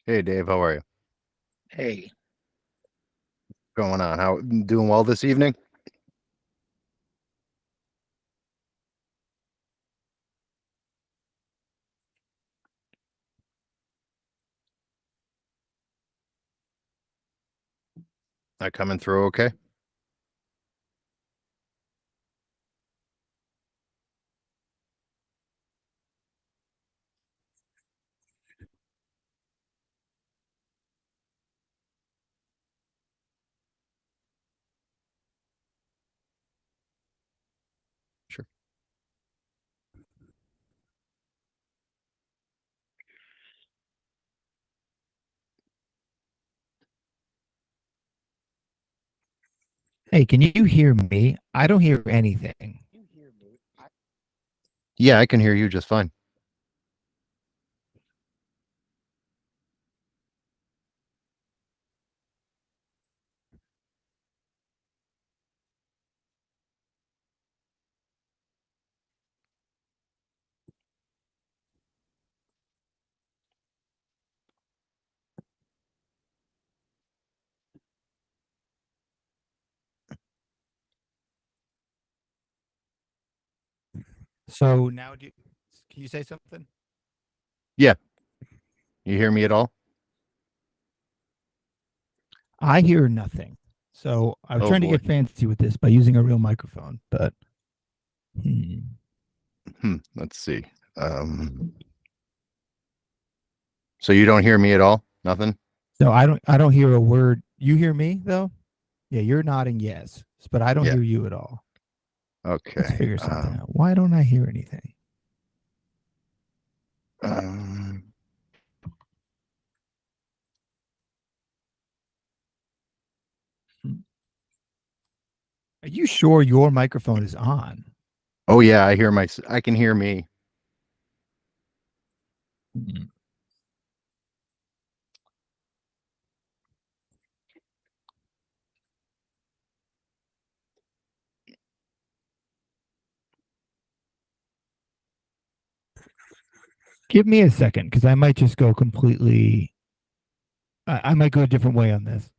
Hey Dave, how are you? Hey, Going on? How doing well this evening? I coming through okay? Sure. hey, can you hear me? I don't hear anything. Yeah, I can hear you just fine. So now, can you say something? Yeah, you hear me at all? I hear nothing. So I'm Oh trying to boy. get fancy with this by using a real microphone, but hmm. Let's see. So you don't hear me at all? Nothing? So I don't hear a word. You hear me though? Yeah, you're nodding yes, but I don't Yeah. hear you at all. Let's Okay. figure something out. Why don't I hear anything? Um, Are you sure your microphone is on? oh yeah, I can hear me. Hmm. Give me a second because I might just go completely. I might go a different way on this.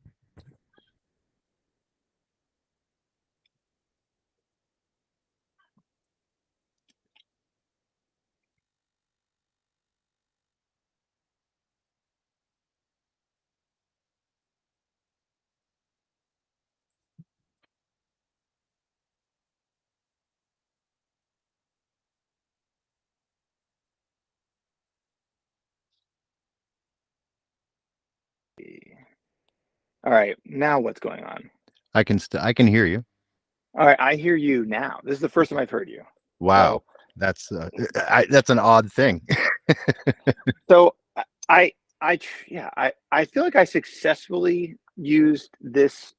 All right, now what's going on? I can hear you. All right, I hear you now. This is the first time I've heard you. Wow. So, That's that's an odd thing. so I feel like I successfully used this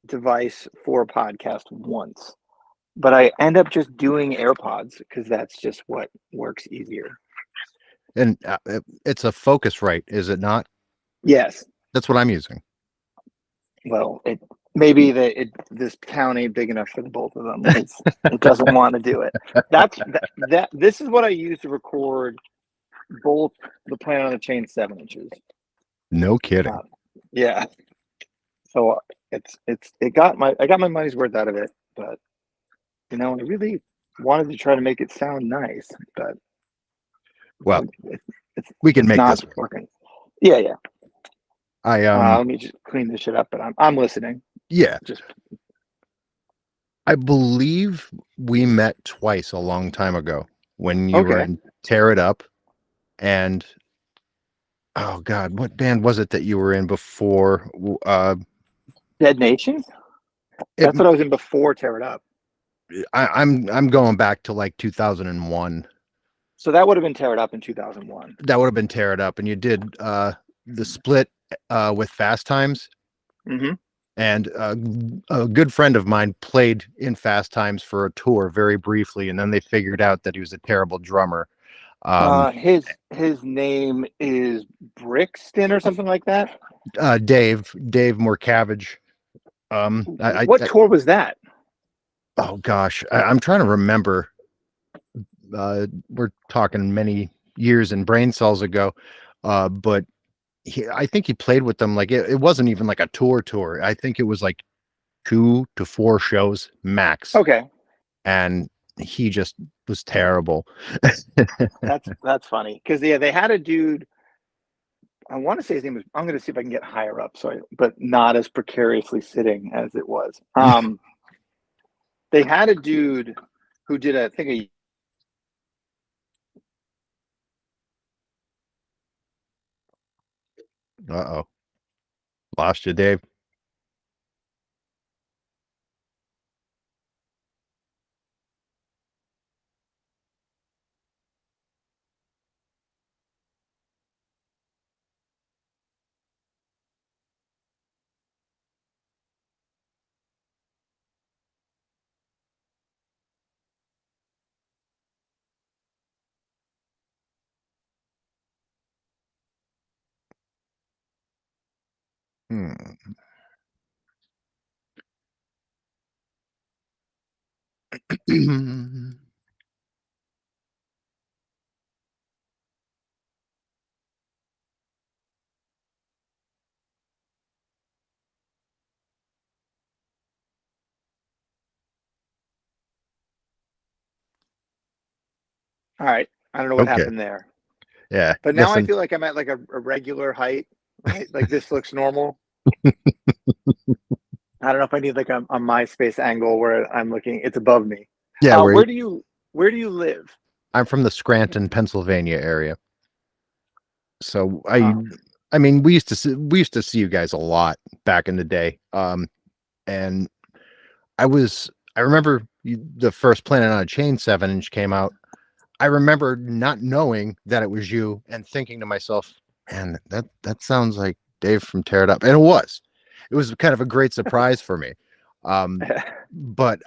device for a podcast once, but I end up just doing AirPods because that's just what works easier. And it's a Focusrite, is it not? Yes. That's what I'm using. Well, it maybe this town ain't big enough for the both of them. It doesn't want to do it. This is what I use to record both the Planet on the Chain 7 inches. No kidding. Yeah. So I got my money's worth out of it, but I really wanted to try to make it sound nice, but Well, it's we can make not this work. working. Yeah, yeah. I Let me just clean this shit up, but I'm listening. yeah. Just I believe we met twice a long time ago when you were okay. in Tear It Up, and oh God, what band was it that you were in before? Dead Nation? It, That's what I was in before Tear It Up. I'm going back to like 2001. So that would have been Tear It Up in 2001. That would have been Tear It Up, and you did the split with Fast Times. Mm-hmm. And a good friend of mine played in Fast Times for a tour very briefly, and then they figured out that he was a terrible drummer. His name is Brixton or something like that. Dave Morcavage. What tour was that? Oh gosh, I'm trying to remember. We're talking many years and brain cells ago, but I think he played with them like it wasn't even like a tour. I think it was like 2 to 4 shows max. Okay. And he just was terrible. That's funny because they had a dude. I want to say his name was. I'm going to see if I can get higher up. But not as precariously sitting as it was. They had a dude who did I think a. Uh-oh. Lost you, Dave. Hmm. All right, I don't know what Okay. happened there, Yeah. but now I Guessing. feel like I'm at like a regular height, right? Like this looks normal. I don't know if I need like a MySpace angle where I'm looking. It's above me. Yeah, Where do you live? I'm from the Scranton, Pennsylvania area. So Oh. I mean, we used to see you guys a lot back in the day. And I remember the first Planet on a Chain 7-inch came out, I remember not knowing that it was you and thinking to myself, man, that sounds like Dave from Tear It Up. And it was kind of a great surprise for me. But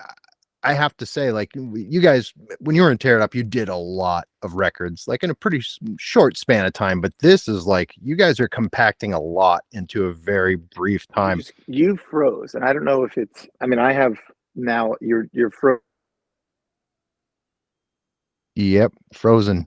I have to say, like, you guys, when you were in Tear It Up, you did a lot of records, like in a pretty short span of time. But this is like, you guys are compacting a lot into a very brief time. You froze, and I don't know if it's. I mean, I have now. You're froze. Yep, frozen.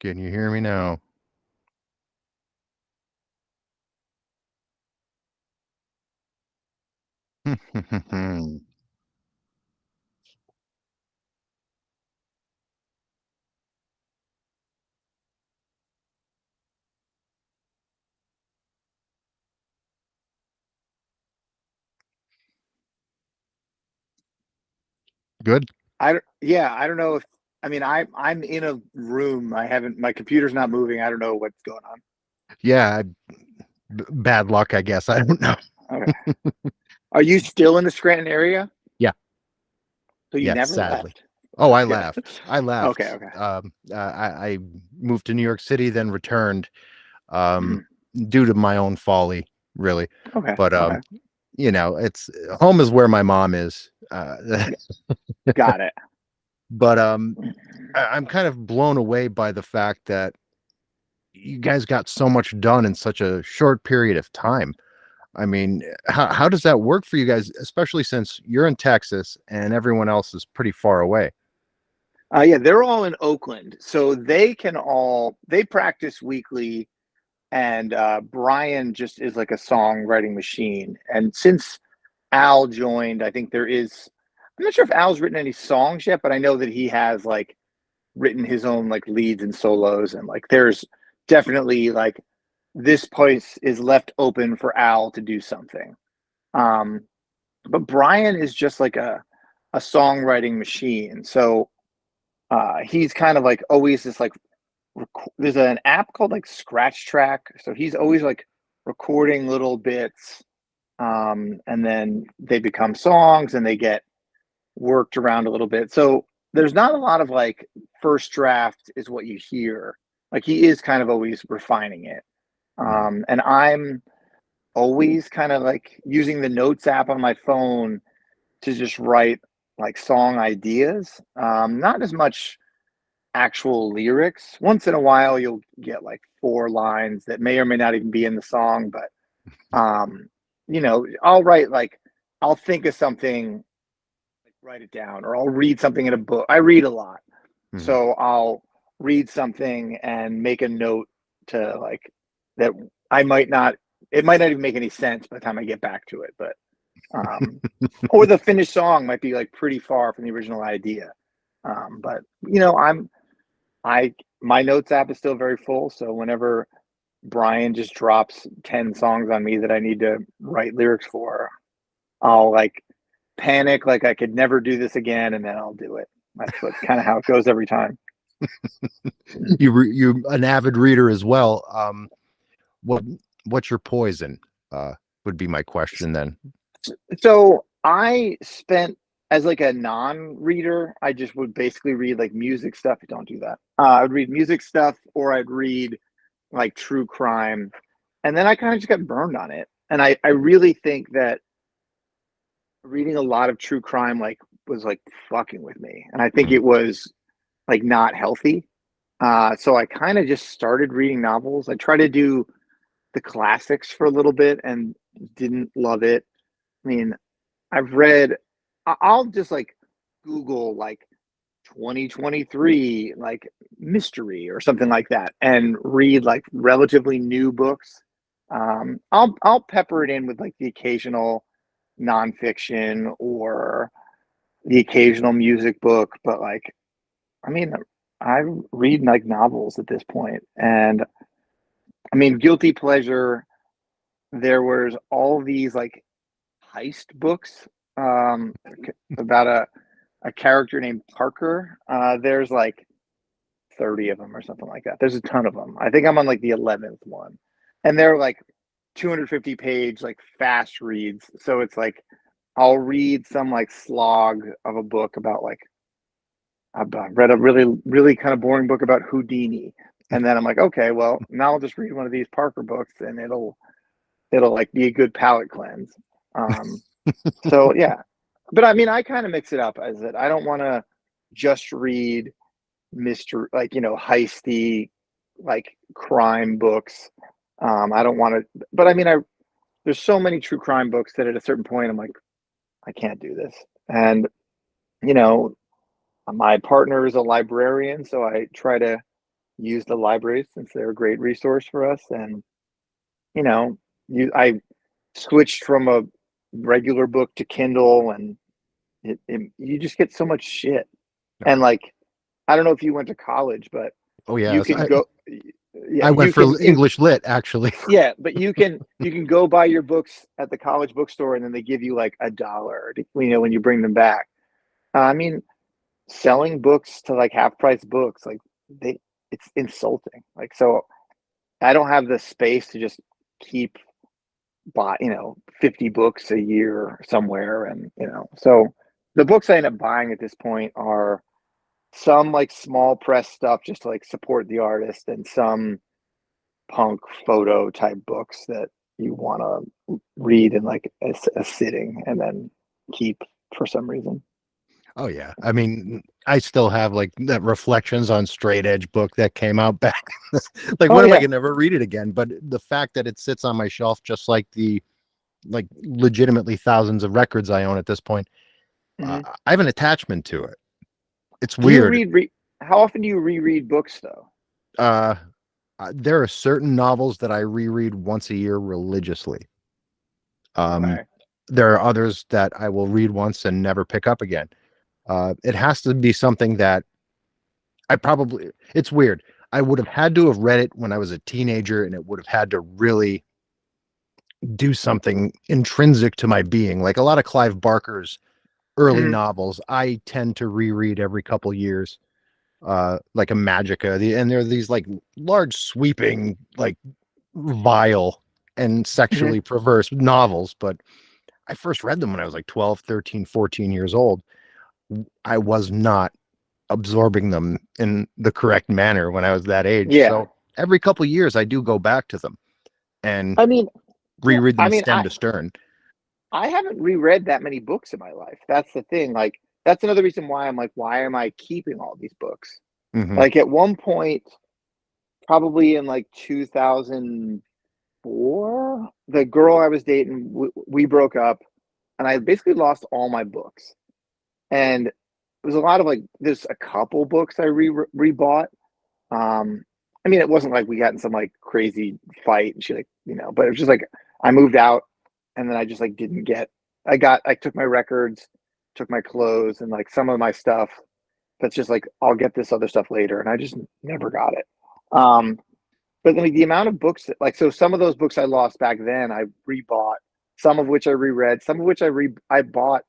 Can you hear me now? Good. I don't know if. I mean, I'm in a room. I haven't. My computer's not moving. I don't know what's going on. Yeah, bad luck, I guess. I don't know. Okay. Are you still in the Scranton area? Yeah. So you never sadly. left? Oh, I left. I left. Okay. I moved to New York City, then returned, due to my own folly, really. Okay. But you know, it's home is where my mom is. Got it. But I'm kind of blown away by the fact that you guys got so much done in such a short period of time. I mean, how does that work for you guys, especially since you're in Texas and everyone else is pretty far away? Yeah, they're all in Oakland, so they practice weekly, and Brian just is like a songwriting machine. And since Al joined, I think I'm not sure if Al's written any songs yet, but I know that he has like written his own like leads and solos, and like there's definitely like this place is left open for Al to do something. But Brian is just like a songwriting machine. So he's kind of like always this like there's an app called like Scratch Track. So he's always like recording little bits, and then they become songs and they get worked around a little bit. So there's not a lot of like first draft is what you hear. Like he is kind of always refining it. And I'm always kind of like using the notes app on my phone to just write like song ideas. Not as much actual lyrics. Once in a while you'll get like 4 lines that may or may not even be in the song, but you know, I'll think of something, like write it down, or I'll read something in a book. I read a lot. So I'll read something and make a note to like that it might not even make any sense by the time I get back to it, but or the finished song might be like pretty far from the original idea. But you know, my notes app is still very full, so whenever Brian just drops 10 songs on me that I need to write lyrics for, I'll like panic like I could never do this again, and then I'll do it. That's kind of how it goes every time. You're an avid reader as well. What's your poison? Would be my question then. So I spent as like a non-reader, I just would basically read like music stuff. Don't do that. I would read music stuff, or I'd read like true crime, and then I kind of just got burned on it. And I really think that reading a lot of true crime like was like fucking with me, and I think it was like not healthy. So I kind of just started reading novels. I tried to do the classics for a little bit and didn't love it. I mean, I'll just like Google like 2023 like mystery or something like that and read like relatively new books. I'll pepper it in with like the occasional nonfiction or the occasional music book, but like, I mean, I read like novels at this point, and I mean, guilty pleasure. There was all these like heist books about a character named Parker. There's like 30 of them or something like that. There's a ton of them. I think I'm on like the 11th one, and they're like 250 page like fast reads. So it's like I'll read some like slog of a book about like I've read a really kind of boring book about Houdini, and then I'm like, okay, well now I'll just read one of these Parker books, and it'll like be a good palate cleanse. So yeah, but I mean, I kind of mix it up as that I don't want to just read mystery, like, you know, heisty, like crime books. I don't want to, but I mean, there's so many true crime books that at a certain point I'm like, I can't do this. And, you know, my partner is a librarian, so I try to use the libraries since they're a great resource for us. And, you know, I switched from a regular book to Kindle, and you just get so much shit. And like, I don't know if you went to college, but Oh yeah, you can go. Yeah, I went you for can. English lit actually. Yeah, but you can go buy your books at the college bookstore, and then they give you like $1, you know, when you bring them back. I mean, selling books to like half price books, like it's insulting. Like, so I don't have the space to just keep buy, you know, 50 books a year somewhere, and you know, so the books I end up buying at this point are some like small press stuff just to like support the artist, and some punk photo type books that you want to read in like a sitting and then keep for some reason. Oh yeah, I mean, I still have like that Reflections on Straight Edge book that came out back. Like, Oh when am I yeah. gonna never read it again? But the fact that it sits on my shelf, just like the like legitimately thousands of records I own at this point, Mhm. I have an attachment to it. It's Do you weird. how often do you reread books though? Uh, there are certain novels that I reread once a year religiously. Um, Okay. there are others that I will read once and never pick up again. It has to be something that it's weird. I would have had to have read it when I was a teenager, and it would have had to really do something intrinsic to my being. Like a lot of Clive Barker's early Mhm. novels, I tend to reread every couple years. Like a Magica, and there are these like large, sweeping, like vile and Mhm. sexually perverse novels, but I first read them when I was like 12, 13, 14 years old. I was not absorbing them in the correct manner when I was that age. Yeah. So every couple years I do go back to them and I mean, yeah, reread I them mean, stem to stern. I haven't reread that many books in my life. That's the thing. Like, that's another reason why I'm like, why am I keeping all these books? Hmm. Like at one point, probably in like 2004, the girl I was dating, we broke up, and I basically lost all my books. And it was a lot of like, there's a couple books I rebought. I mean, it wasn't like we got in some like crazy fight and she like, you know, but it was just like I moved out, and then I just like didn't get. I took my records, took my clothes, and like some of my stuff. That's just like I'll get this other stuff later, and I just never got it. Um, but like the amount of books that, like, so some of those books I lost back then I rebought, some of which I reread, some of which I bought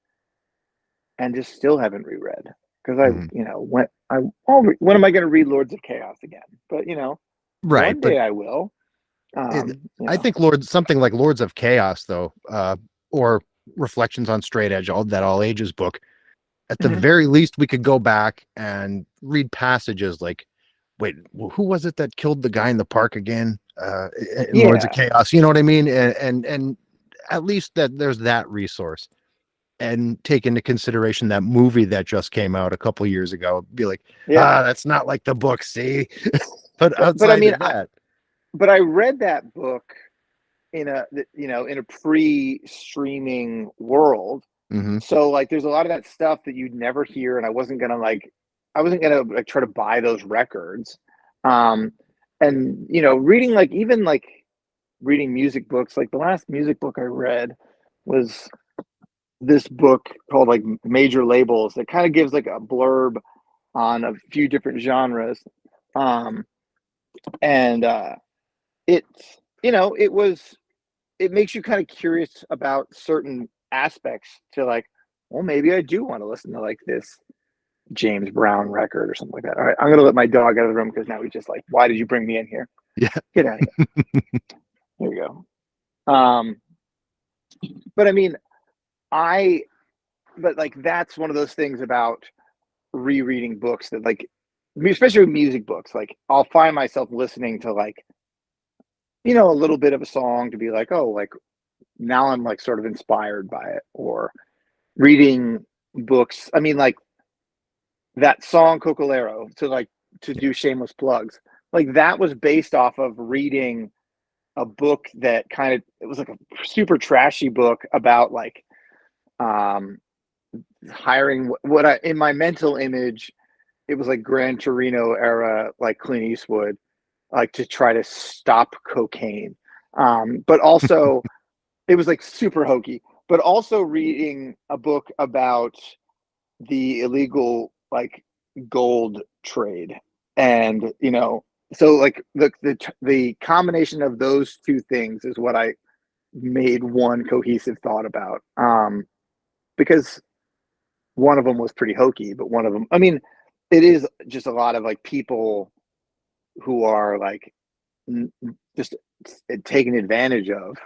and just still haven't reread because Hmm. you know, when am I going to read Lords of Chaos again? But you know, Right. one But day I will. it, You I know. think something like Lords of Chaos, though, or Reflections on Straight Edge, all ages book, at the Mhm. very least, we could go back and read passages like, wait, who was it that killed the guy in the park again? In Lords of Yeah, Chaos, you know what I mean? And at least that there's that resource, and take into consideration that movie that just came out a couple years ago. Be like, yeah. that's not like the book. See, but But I outside mean, of that, I read that book in a, you know, in a pre-streaming world. hmm, So like, there's a lot of that stuff that you'd never hear, and I wasn't gonna like try to buy those records. Um, and you know, reading like even like reading music books, like the last music book I read was this book called like Major Labels that kind of gives like a blurb on a few different genres. And it's, you know, it makes you kind of curious about certain aspects to like, well, maybe I do want to listen to like this James Brown record or something like that. All right, I'm going to let my dog out of the room because now he's just like, why did you bring me in here? Yeah. Get out of here. There you go. But I mean, but like, that's one of those things about rereading books that like, especially with music books, like I'll find myself listening to like, you know, a little bit of a song to be like, oh, like now I'm like sort of inspired by it, or reading books. I mean, like that song Cocalero, to do shameless plugs, like that was based off of reading a book that kind of, it was like a super trashy book about like hiring what I, in my mental image, it was like Gran Torino era, like Clint Eastwood, like to try to stop cocaine. But also it was like super hokey, but also reading a book about the illegal like gold trade. And, you know, so like the combination of those two things is what I made one cohesive thought about. Because one of them was pretty hokey, but one of them, I mean, it is just a lot of like people who are like just taken advantage of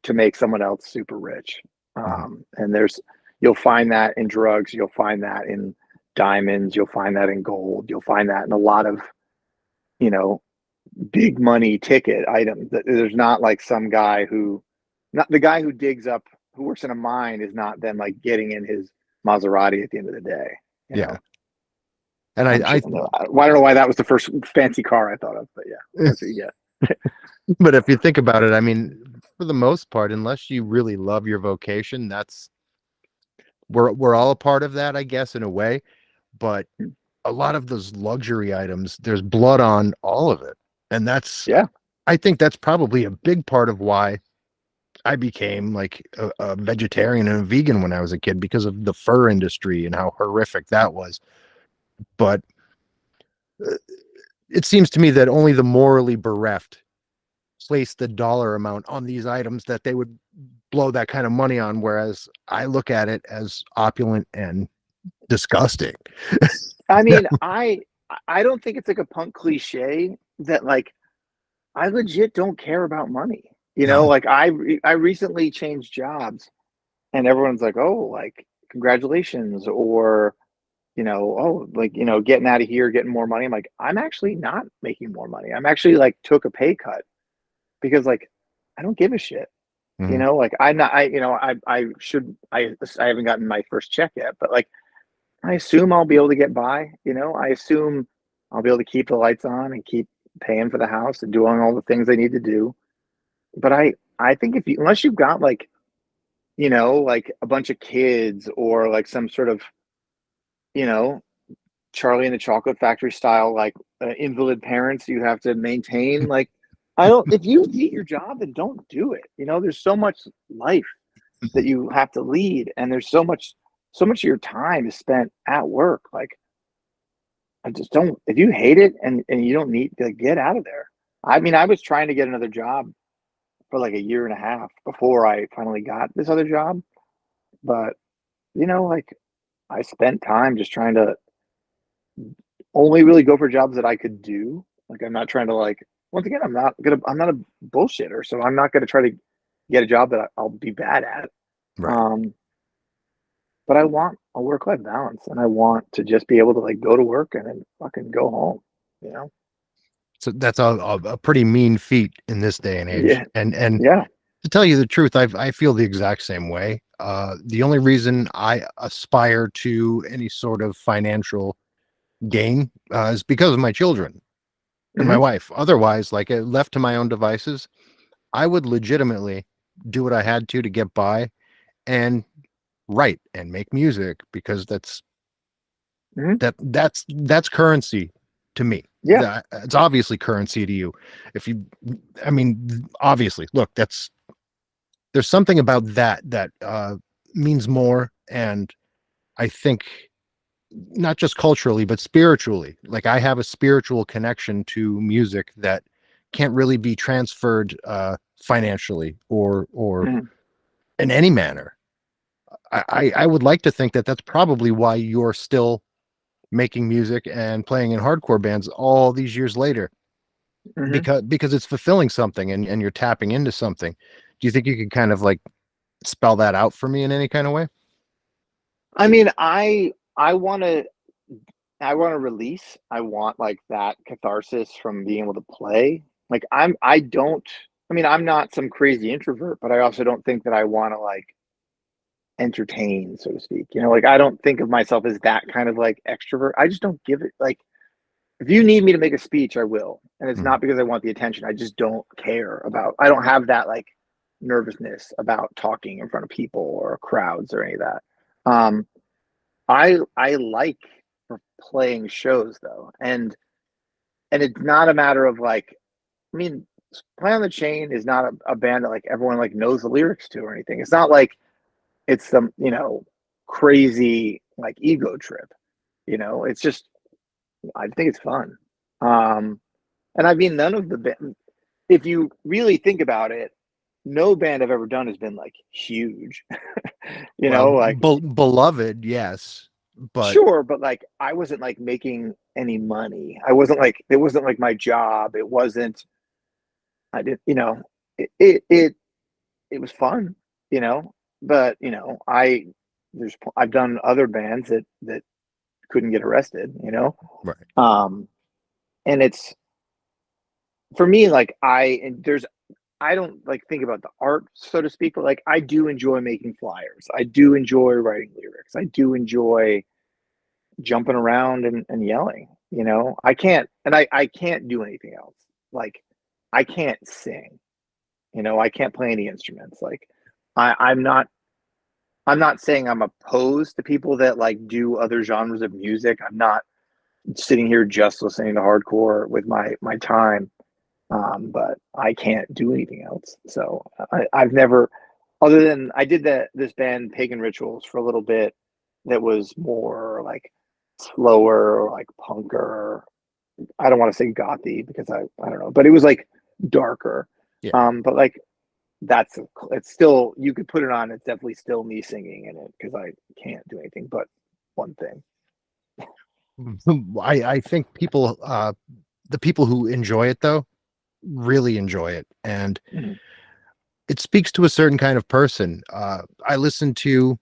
to make someone else super rich. And you'll find that in drugs, you'll find that in diamonds, you'll find that in gold, you'll find that in a lot of, you know, big money ticket items. That there's not like some guy who, not the guy who who works in a mine is not then like getting in his Maserati at the end of the day. You know? And I don't know why that was the first fancy car I thought of, but yeah, that's what you get. But if you think about it, I mean, for the most part, unless you really love your vocation, we're all a part of that, I guess, in a way. But a lot of those luxury items, there's blood on all of it. And I think that's probably a big part of why I became like a vegetarian and a vegan when I was a kid, because of the fur industry and how horrific that was. But it seems to me that only the morally bereft place the dollar amount on these items that they would blow that kind of money on, whereas I look at it as opulent and disgusting. I mean, I don't think it's like a punk cliche that like I legit don't care about money. You know, like I recently changed jobs and everyone's like, oh, like congratulations, or you know, oh, like, you know, getting out of here, getting more money. I'm like, I'm actually not making more money. I'm actually like took a pay cut because like I don't give a shit. Mm-hmm. You know, like I haven't gotten my first check yet, but like I assume I'll be able to get by. You know, I assume I'll be able to keep the lights on and keep paying for the house and doing all the things I need to do. But I think unless you've got like, you know, like a bunch of kids or like some sort of, you know, Charlie and the Chocolate Factory style, like invalid parents you have to maintain. Like, if you hate your job, then don't do it. You know, there's so much life that you have to lead, and there's so much of your time is spent at work. Like, I just don't, if you hate it and you don't need to get out of there. I mean, I was trying to get another job for like a year and a half before I finally got this other job. But, you know, like I spent time just trying to only really go for jobs that I could do. Like, I'm not trying to like, once again, I'm not a bullshitter. So I'm not going to try to get a job that I'll be bad at. Right. But I want a work-life balance, and I want to just be able to like go to work and then fucking go home, you know? So that's a pretty mean feat in this day and age. Yeah. And yeah, to tell you the truth, I feel the exact same way. The only reason I aspire to any sort of financial gain is because of my children and my wife. Otherwise, like left to my own devices, I would legitimately do what I had to get by and write and make music, because that's currency to me. Yeah. It's obviously currency to you. I mean, obviously, look, there's something about that means more. And I think not just culturally, but spiritually, like I have a spiritual connection to music that can't really be transferred financially or Mhm. in any manner. I would like to think that that's probably why you're still making music and playing in hardcore bands all these years later, Mhm. because it's fulfilling something and you're tapping into something. Do you think you could kind of like spell that out for me in any kind of way? I mean, I want to release. I want like that catharsis from being able to play. Like I don't. I mean, I'm not some crazy introvert, but I also don't think that I want to like entertain, so to speak. You know, like I don't think of myself as that kind of like extrovert. I just don't give it like if you need me to make a speech, I will. And it's Mhm. not because I want the attention. I just don't care about I don't have that like nervousness about talking in front of people or crowds or any of that. Um I like playing shows though. And it's not a matter of like I mean Play on the Chain is not a band that like everyone like knows the lyrics to or anything. It's not like it's some, crazy like ego trip. It's just I think it's fun. Um and I mean none of the band if you really think about it, no band I've ever done has been like huge. Well, Like beloved, yes, but sure, but like I wasn't like making any money. I wasn't like it wasn't like my job. It wasn't I did it was fun, you know. But I've done other bands that couldn't get arrested, right. Um and it's for me like I don't like think about the art, so to speak, but like I do enjoy making flyers. I do enjoy writing lyrics. I do enjoy jumping around and yelling. I can't do anything else. Like I can't sing. I can't play any instruments. Like I'm not saying I'm opposed to people that like do other genres of music. I'm not sitting here just listening to hardcore with my time. But I can't do anything else. So I've never, other than I did this band Pagan Rituals for a little bit, that was more like slower, like punker. I don't want to say gothy because I don't know, but it was like darker. Yeah. But like it's still you could put it on. It's definitely still me singing in it because I can't do anything but one thing. I think the people who enjoy it though really enjoy it, and Mhm. it speaks to a certain kind of person. I listen to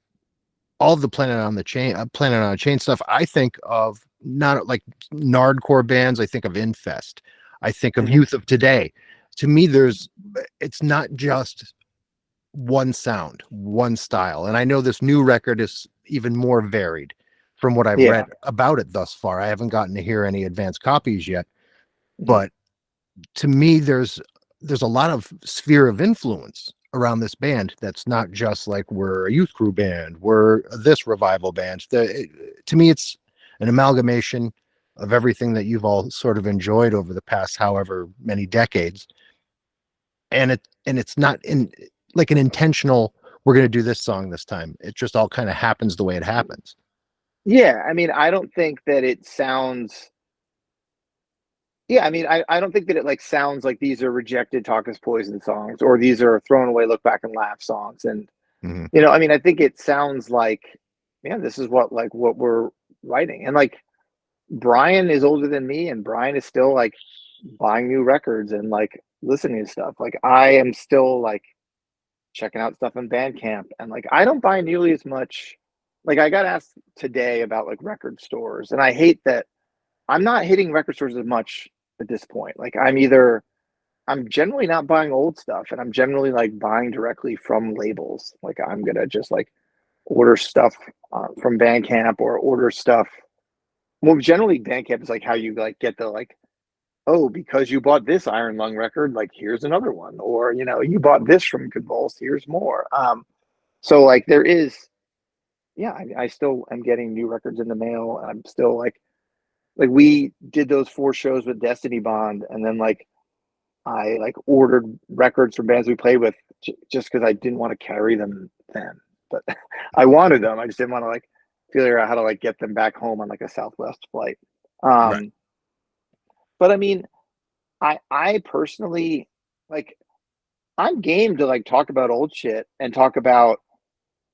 all of the Planet on a Chain stuff. I think of not like nardcore bands. I think of Infest. I think of Mhm. Youth of Today. To me, it's not just one sound, one style. And I know this new record is even more varied from what I've Yeah. read about it thus far. I haven't gotten to hear any advanced copies yet, Mhm. but to me, there's a lot of sphere of influence around this band that's not just like we're a youth crew band, we're this revival band. To me, it's an amalgamation of everything that you've all sort of enjoyed over the past however many decades, and it's not in like an intentional we're going to do this song this time. It just all kind of happens the way it happens. Yeah. I mean, I don't think that it sounds Yeah, I mean, I don't think that it like sounds like these are rejected Talk Is Poison songs or these are thrown away Look Back and Laugh songs. And Mhm. I mean, I think it sounds like, yeah, this is what we're writing. And like Brian is older than me, and Brian is still like buying new records and like listening to stuff. Like I am still like checking out stuff on Bandcamp, and like I don't buy nearly as much. Like I got asked today about like record stores, and I hate that I'm not hitting record stores as much at this point. Like I'm generally not buying old stuff, and I'm generally like buying directly from labels. Like I'm gonna just like order stuff from Bandcamp or order stuff. Well, generally Bandcamp is like how you like get the like, oh, because you bought this Iron Lung record, like here's another one, or you bought this from Convulse, here's more. So like there is, yeah, I still am getting new records in the mail. And I'm still like we did those 4 shows with Destiny Bond, and then like I like ordered records from bands we played with just because I didn't want to carry them then. but I wanted them. I just didn't want to like figure out how to like get them back home on like a Southwest flight. Right. But I mean, I personally like, I'm game to like talk about old shit and talk about,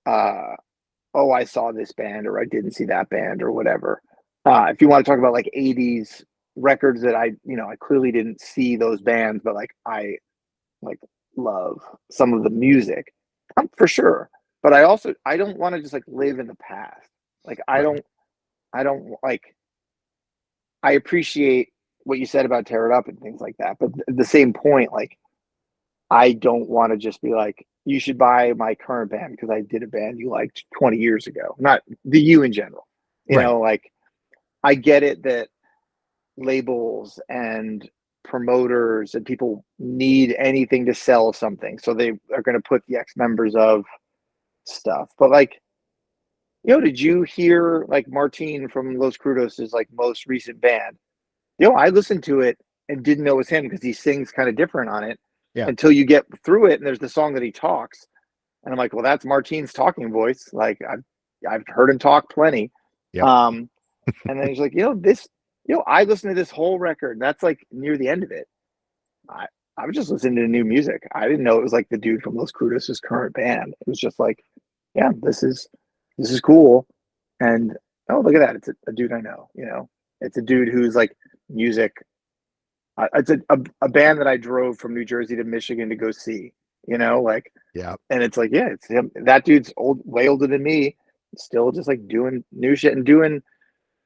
oh, I saw this band or I didn't see that band or whatever. If you want to talk about like 80s records that I clearly didn't see those bands, but like I like love some of the music, for sure. But I don't want to just like live in the past. Like I don't like, I appreciate what you said about Tear It Up and things like that. But at the same point, like, I don't want to just be like, you should buy my current band because I did a band you liked 20 years ago. Not the you in general. You Right. know, like, I get it that labels and promoters and people need anything to sell something. So they are going to put the ex members of stuff. But like, did you hear like Martin from Los Crudos' like most recent band? I listened to it and didn't know it was him because he sings kind of different on it Yeah. until you get through it and there's the song that he talks. And I'm like, well, that's Martin's talking voice. Like I've heard him talk plenty. Yep. And then he's like, I listened to this whole record. That's like near the end of it. I was just listening to new music. I didn't know it was like the dude from Los Crudos' current band. It was just like, yeah, this is cool. And oh, look at that. It's a dude I know, it's a dude who's like music. It's a band that I drove from New Jersey to Michigan to go see, like, Yeah. and it's like, yeah, it's him. That dude's way older than me, still just like doing new shit and doing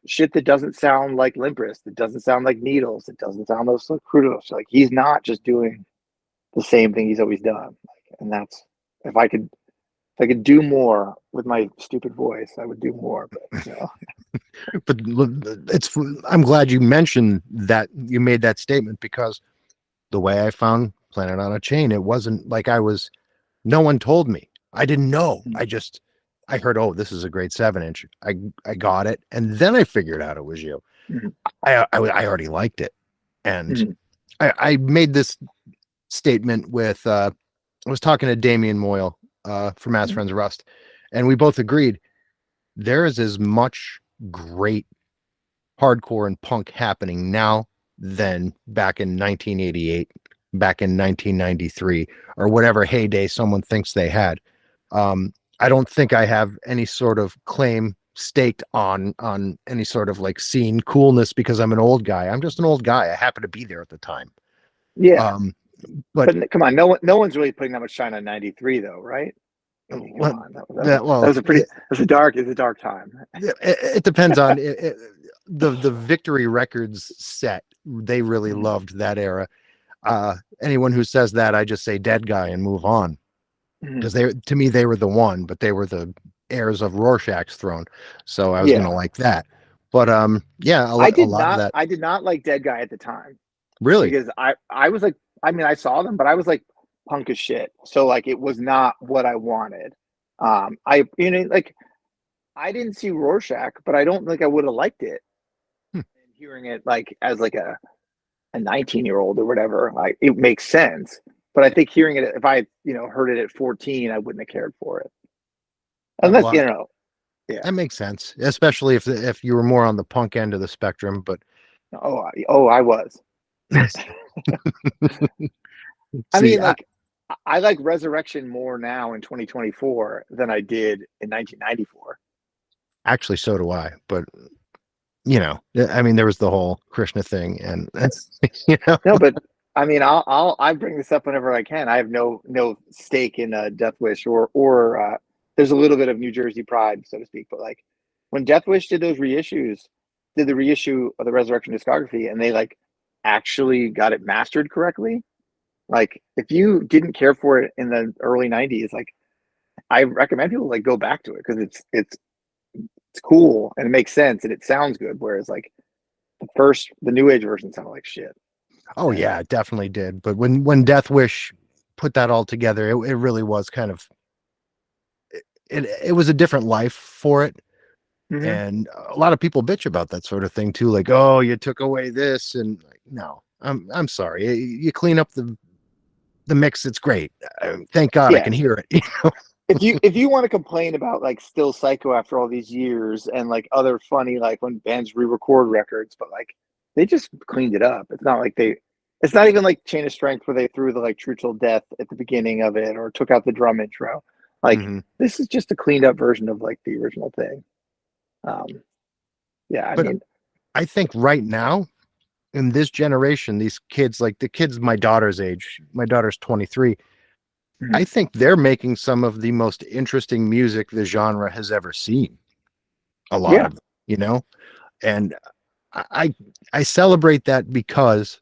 shit that doesn't sound like Limp Bizkit, that doesn't sound like Needles, it doesn't sound like Crudos. Like he's not just doing the same thing he's always done. And that's, if I could do more with my stupid voice, I would do more. But But I'm glad you mentioned that, you made that statement, because the way I found Planet on a Chain, it wasn't like no one told me. I didn't know. I heard, oh, this is a great 7-inch. I got it. And then I figured out it was you. Mhm. I already liked it. And I made this statement with, I was talking to Damian Moyle from As Friends Rust, and we both agreed there is as much great hardcore and punk happening now than back in 1988, back in 1993, or whatever heyday someone thinks they had. I don't think I have any sort of claim staked on any sort of like scene coolness because I'm an old guy. I'm just an old guy. I happen to be there at the time. Yeah. But come on, no one's really putting that much shine on 93 though, right? I mean, come on. That was a dark time. It depends on the Victory Records set. They really loved that era. Anyone who says that, I just say dead guy and move on, because to me they were the one, but they were the heirs of Rorschach's throne, so I was gonna like that. But I did not like Dead Guy at the time, really, because I was like, I mean, I saw them, but I was like punk as shit, so like it was not what I wanted. I didn't see Rorschach, but I don't think I would have liked it. And hearing it like as like a 19-year-old or whatever, like it makes sense. But I think hearing it, if I heard it at 14, I wouldn't have cared for it. Unless yeah, that makes sense, especially if you were more on the punk end of the spectrum. But I was. I mean, like, I like Resurrection more now in 2024 than I did in 1994. Actually, so do I. But I mean, there was the whole Krishna thing, and that's No, but I mean, I bring this up whenever I can. I have no stake in Death Wish or there's a little bit of New Jersey pride, so to speak. But like when Death Wish did the reissue of the Resurrection discography, and they like actually got it mastered correctly. Like if you didn't care for it in the early 90s, like I recommend people like go back to it because it's cool and it makes sense and it sounds good. Whereas like the New Age version sounded like shit. Oh yeah, it definitely did. But when Death Wish put that all together, it really was kind of it was a different life for it. Mm-hmm. And a lot of people bitch about that sort of thing too, like, oh, you took away this, and like, no, I'm sorry. You clean up the mix, it's great. Thank God I can hear it. if you want to complain about like Still Psycho after all these years and like other funny like when bands re-record records, but like they just cleaned it up. It's not like it's not even like Chain of Strength where they threw the like True Till Death at the beginning of it or took out the drum intro. Like this is just a cleaned up version of like the original thing. Yeah, I mean, I think right now in this generation, these kids, like the kids my daughter's age, my daughter's 23. I think they're making some of the most interesting music the genre has ever seen. A lot of them, you know, and I celebrate that because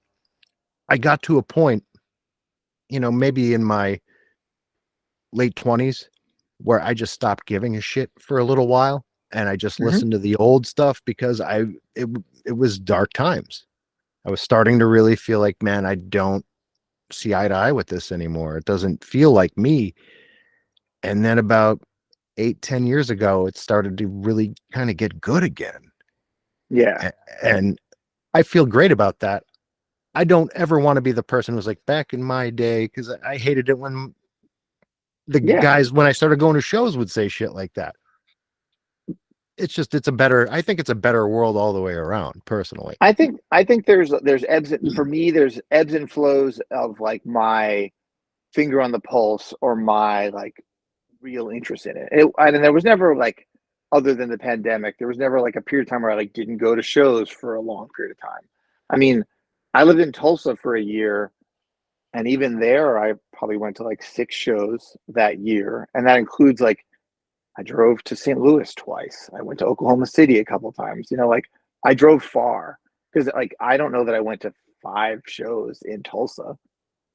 I got to a point, you know, maybe in my late 20s where I just stopped giving a shit for a little while and I just listened to the old stuff because it was dark times. I was starting to really feel like, man, I don't see eye to eye with this anymore. It doesn't feel like me. And then about 8-10 years ago, it started to really kind of get good again. Yeah. And I feel great about that. I don't ever want to be the person who's like back in my day, because I hated it when the guys, when I started going to shows, would say shit like that. It's just, I think it's a better world all the way around, personally. I think there's ebbs, for me, there's ebbs and flows of like my finger on the pulse or my like real interest in it. And there was never like, other than the pandemic, there was never like a period of time where I like didn't go to shows for a long period of time. I mean, I lived in Tulsa for a year, and even there, I probably went to like 6 shows that year, and that includes like I drove to St. Louis twice. I went to Oklahoma City a couple times. You know, like I drove far because like I don't know that I went to 5 shows in Tulsa.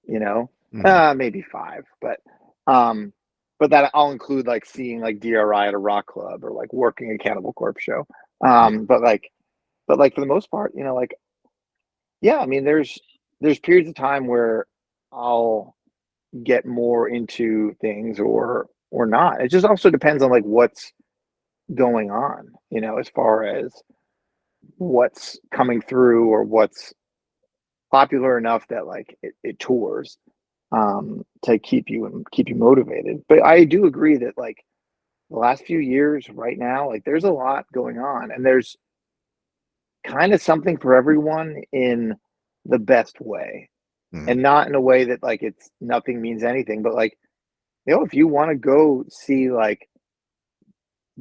You know, maybe 5, but that I'll include like seeing like DRI at a rock club or like working a Cannibal Corpse show. But like for the most part, you know, like, yeah, I mean, there's periods of time where I'll get more into things or not. It just also depends on like what's going on, you know, as far as what's coming through or what's popular enough that like it tours to keep you motivated. But I do agree that like the last few years right now, like there's a lot going on, and there's kind of something for everyone in the best way, and not in a way that like it's nothing means anything, but like, you know, if you want to go see like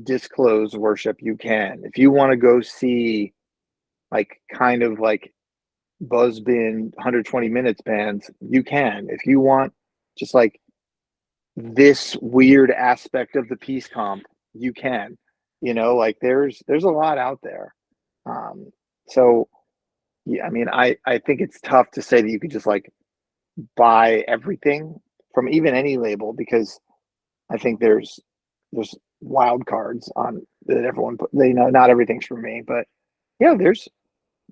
Disclose worship, you can. If you want to go see like kind of like buzzbin 120 minutes bands, you can. If you want just like this weird aspect of the P.O.A.C comp, you can. You know, like there's a lot out there. So yeah, I mean, I think it's tough to say that you could just like buy everything from even any label, because I think there's wild cards on that everyone put. You know, not everything's for me, but yeah, there's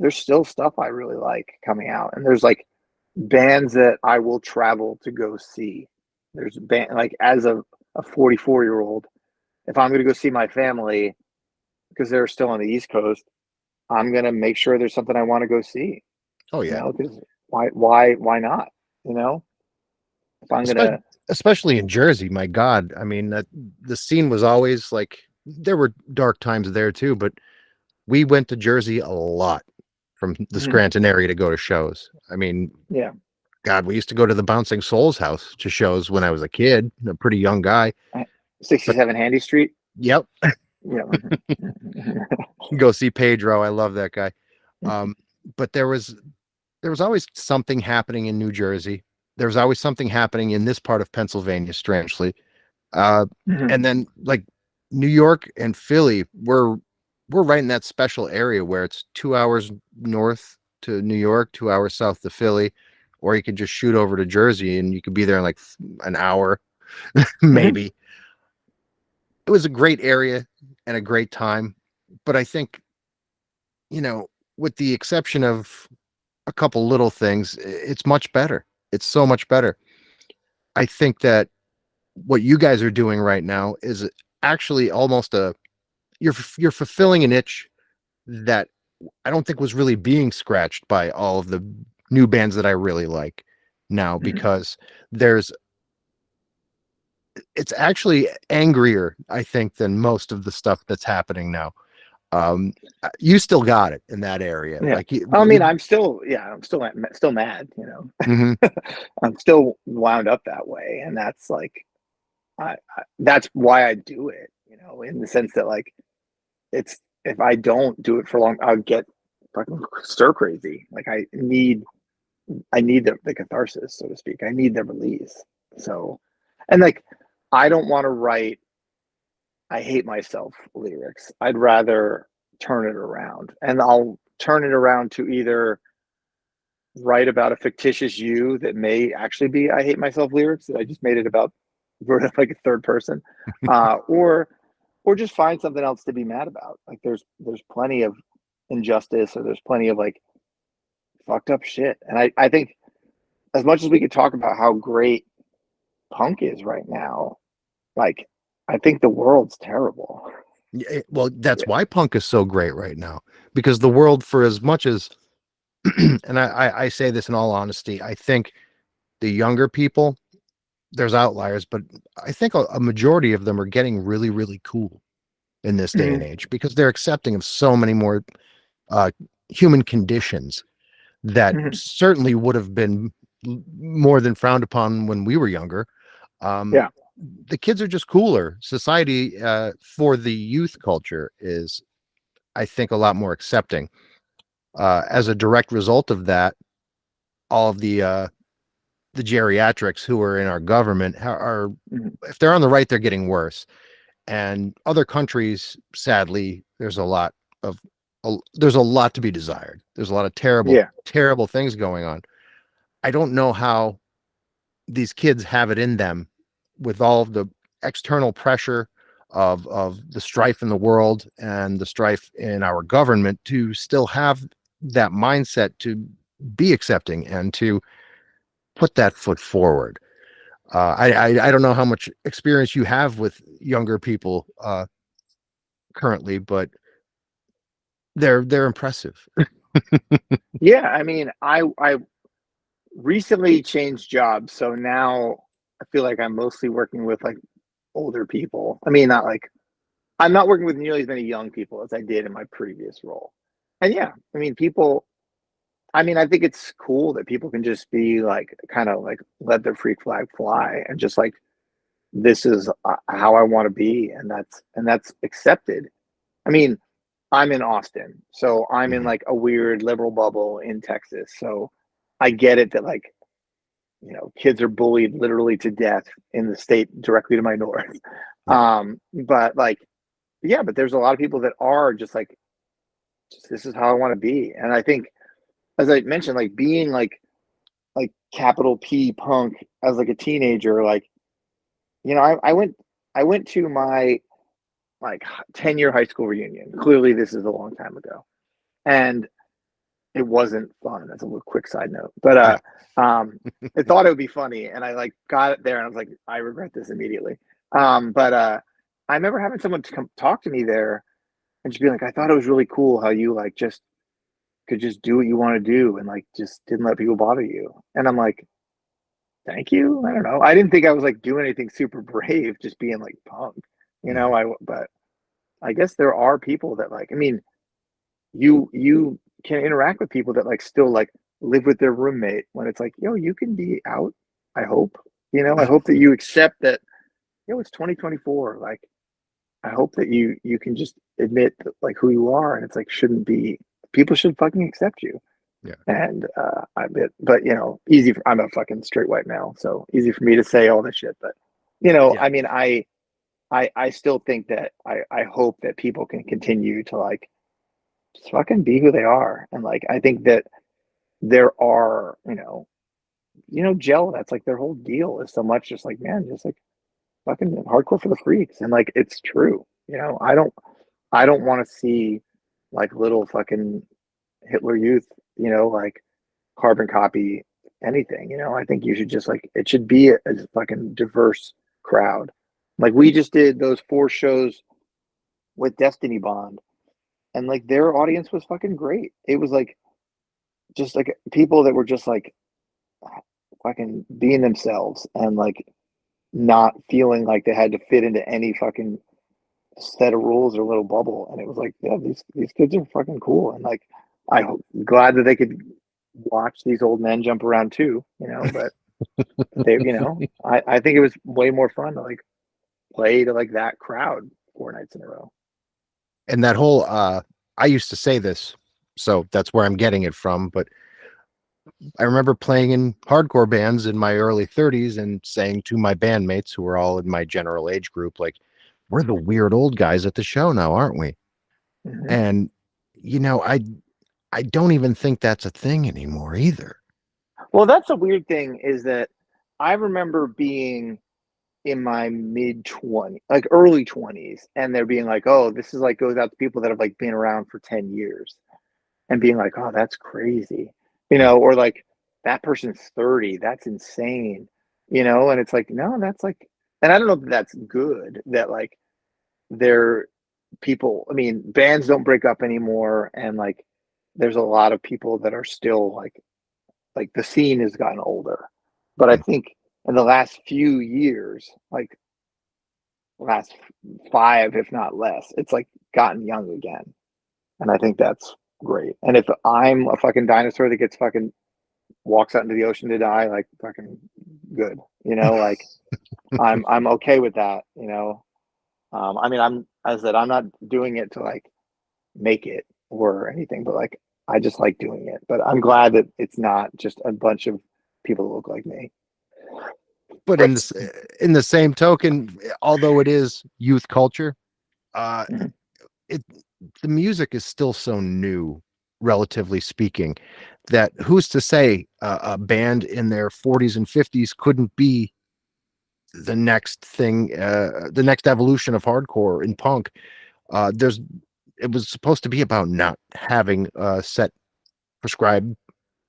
still stuff I really like coming out, and there's like bands that I will travel to go see. There's band like as a 44-year-old, if I'm going to go see my family because they're still on the East Coast, I'm going to make sure there's something I want to go see. Oh yeah, you know, because why not? You know, if I'm gonna, especially in Jersey, my God, I mean, the scene was always like, there were dark times there too, but we went to Jersey a lot from the Scranton area to go to shows. I mean, yeah, God, we used to go to the Bouncing Souls house to shows when I was a kid, a pretty young guy. 67 Handy Street. Yep. Yeah. Go see Pedro. I love that guy. But there was always something happening in New Jersey. There was always something happening in this part of Pennsylvania, strangely. And then like New York and Philly, we're right in that special area where it's 2 hours north to New York, 2 hours south to Philly, or you could just shoot over to Jersey and you could be there in like an hour, maybe. It was a great area and a great time. But I think, you know, with the exception of a couple little things, it's much better. It's so much better. I think that what you guys are doing right now is actually almost you're fulfilling an itch that I don't think was really being scratched by all of the new bands that I really like now, because there's it's actually angrier, I think, than most of the stuff that's happening now. You still got it in that area. Yeah. Like I mean, I'm still mad, you know. Mhm. I'm still wound up that way, and that's like, that's why I do it, you know, in the sense that like, it's, if I don't do it for long, I'll get fucking stir crazy. Like I need the catharsis, so to speak. I need the release. So, and like, I don't want to write I hate myself lyrics. I'd rather turn it around, and I'll turn it around to either write about a fictitious you that may actually be I hate myself lyrics that I just made it about like a third person, or just find something else to be mad about. Like there's plenty of injustice, or there's plenty of like fucked up shit. And I think as much as we could talk about how great punk is right now, like I think the world's terrible. Yeah, well, that's why punk is so great right now, because the world, for as much as, and I say this in all honesty, I think the younger people, there's outliers, but I think a majority of them are getting really, really cool in this day and age, because they're accepting of so many more human conditions that certainly would have been more than frowned upon when we were younger. Yeah. The kids are just cooler. Society, for the youth culture, is, I think, a lot more accepting. As a direct result of that, all of the geriatrics who are in our government are, if they're on the right, they're getting worse. And other countries, sadly, there's a lot to be desired. There's a lot of terrible things going on. I don't know how these kids have it in them, with all of the external pressure of the strife in the world and the strife in our government, to still have that mindset to be accepting and to put that foot forward. I don't know how much experience you have with younger people currently, but they're impressive. Yeah, I mean, I recently changed jobs, so now I feel like I'm mostly working with like older people. I mean, not like I'm not working with nearly as many young people as I did in my previous role. And yeah, I mean, people, I mean, I think it's cool that people can just be like, kind of like let their freak flag fly, and just like, this is how I want to be, and that's accepted. I mean, I'm in Austin, so I'm in like a weird liberal bubble in Texas. So I get it that like, you know, kids are bullied literally to death in the state directly to my north. But like, yeah, but there's a lot of people that are just like, this is how I want to be. And I think, as I mentioned, like being like capital P punk as like a teenager, like, you know, I went to my like 10-year high school reunion. Clearly this is a long time ago. And it wasn't fun. That's a little quick side note. But I thought it would be funny, and I like got it there, and I was like, I regret this immediately. But I remember having someone to come talk to me there, and just be like, I thought it was really cool how you like just could just do what you want to do, and like just didn't let people bother you. And I'm like, thank you. I don't know. I didn't think I was like doing anything super brave, just being like punk, you know. But I guess there are people that like, I mean, you can interact with people that like still like live with their roommate, when it's like, yo, you can be out. I hope, you know, I hope that you accept that, yo, it's 2024. Like, I hope that you can just admit that, like, who you are, and it's like, shouldn't be, people should fucking accept you. Yeah. And but you know, easy for, I'm a fucking straight white male, so easy for me to say all this shit. But you know, Yeah. I mean, I still think that I hope that people can continue to like just fucking be who they are. And like, I think that there are, gel, that's like their whole deal, is so much just like, man, just like fucking hardcore for the freaks. And like, it's true. You know, I don't want to see like little fucking Hitler Youth, like carbon copy anything. I think you should just like, it should be a fucking diverse crowd. Like, we just did those 4 shows with Destiny Bond, and like their audience was fucking great. It was like just like people that were just like fucking being themselves, and like not feeling like they had to fit into any fucking set of rules or little bubble. And it was like, yeah, these kids are fucking cool. And like, glad that they could watch these old men jump around too, you know, but they, you know, I think it was way more fun to like play to like that crowd 4 nights in a row. And that whole, I used to say this, so that's where I'm getting it from, but I remember playing in hardcore bands in my early 30s and saying to my bandmates, who were all in my general age group, like, we're the weird old guys at the show now, aren't we? Mm-hmm. And, you know, I don't even think that's a thing anymore either. Well, that's a weird thing, is that I remember being in my mid-20s, like early 20s, and they're being like, oh, this is like goes out to people that have like been around for 10 years, and being like, oh, that's crazy, you know, or like that person's 30, that's insane, you know. And it's like, no, that's like, and I don't know if that's good, that like they're people, I mean, bands don't break up anymore, and like there's a lot of people that are still like the scene has gotten older. But I think in the last few years, like last 5, if not less, it's like gotten young again. And I think that's great. And if I'm a fucking dinosaur that gets fucking walks out into the ocean to die, like fucking good, you know, like I'm okay with that, you know. I mean, as I said, I'm not doing it to like make it or anything, but like I just like doing it. But I'm glad that it's not just a bunch of people that look like me. But in the same token, although it is youth culture, Mhm. the music is still so new, relatively speaking, that who's to say a band in their 40s and 50s couldn't be the next thing, the next evolution of hardcore in punk. It was supposed to be about not having a set prescribed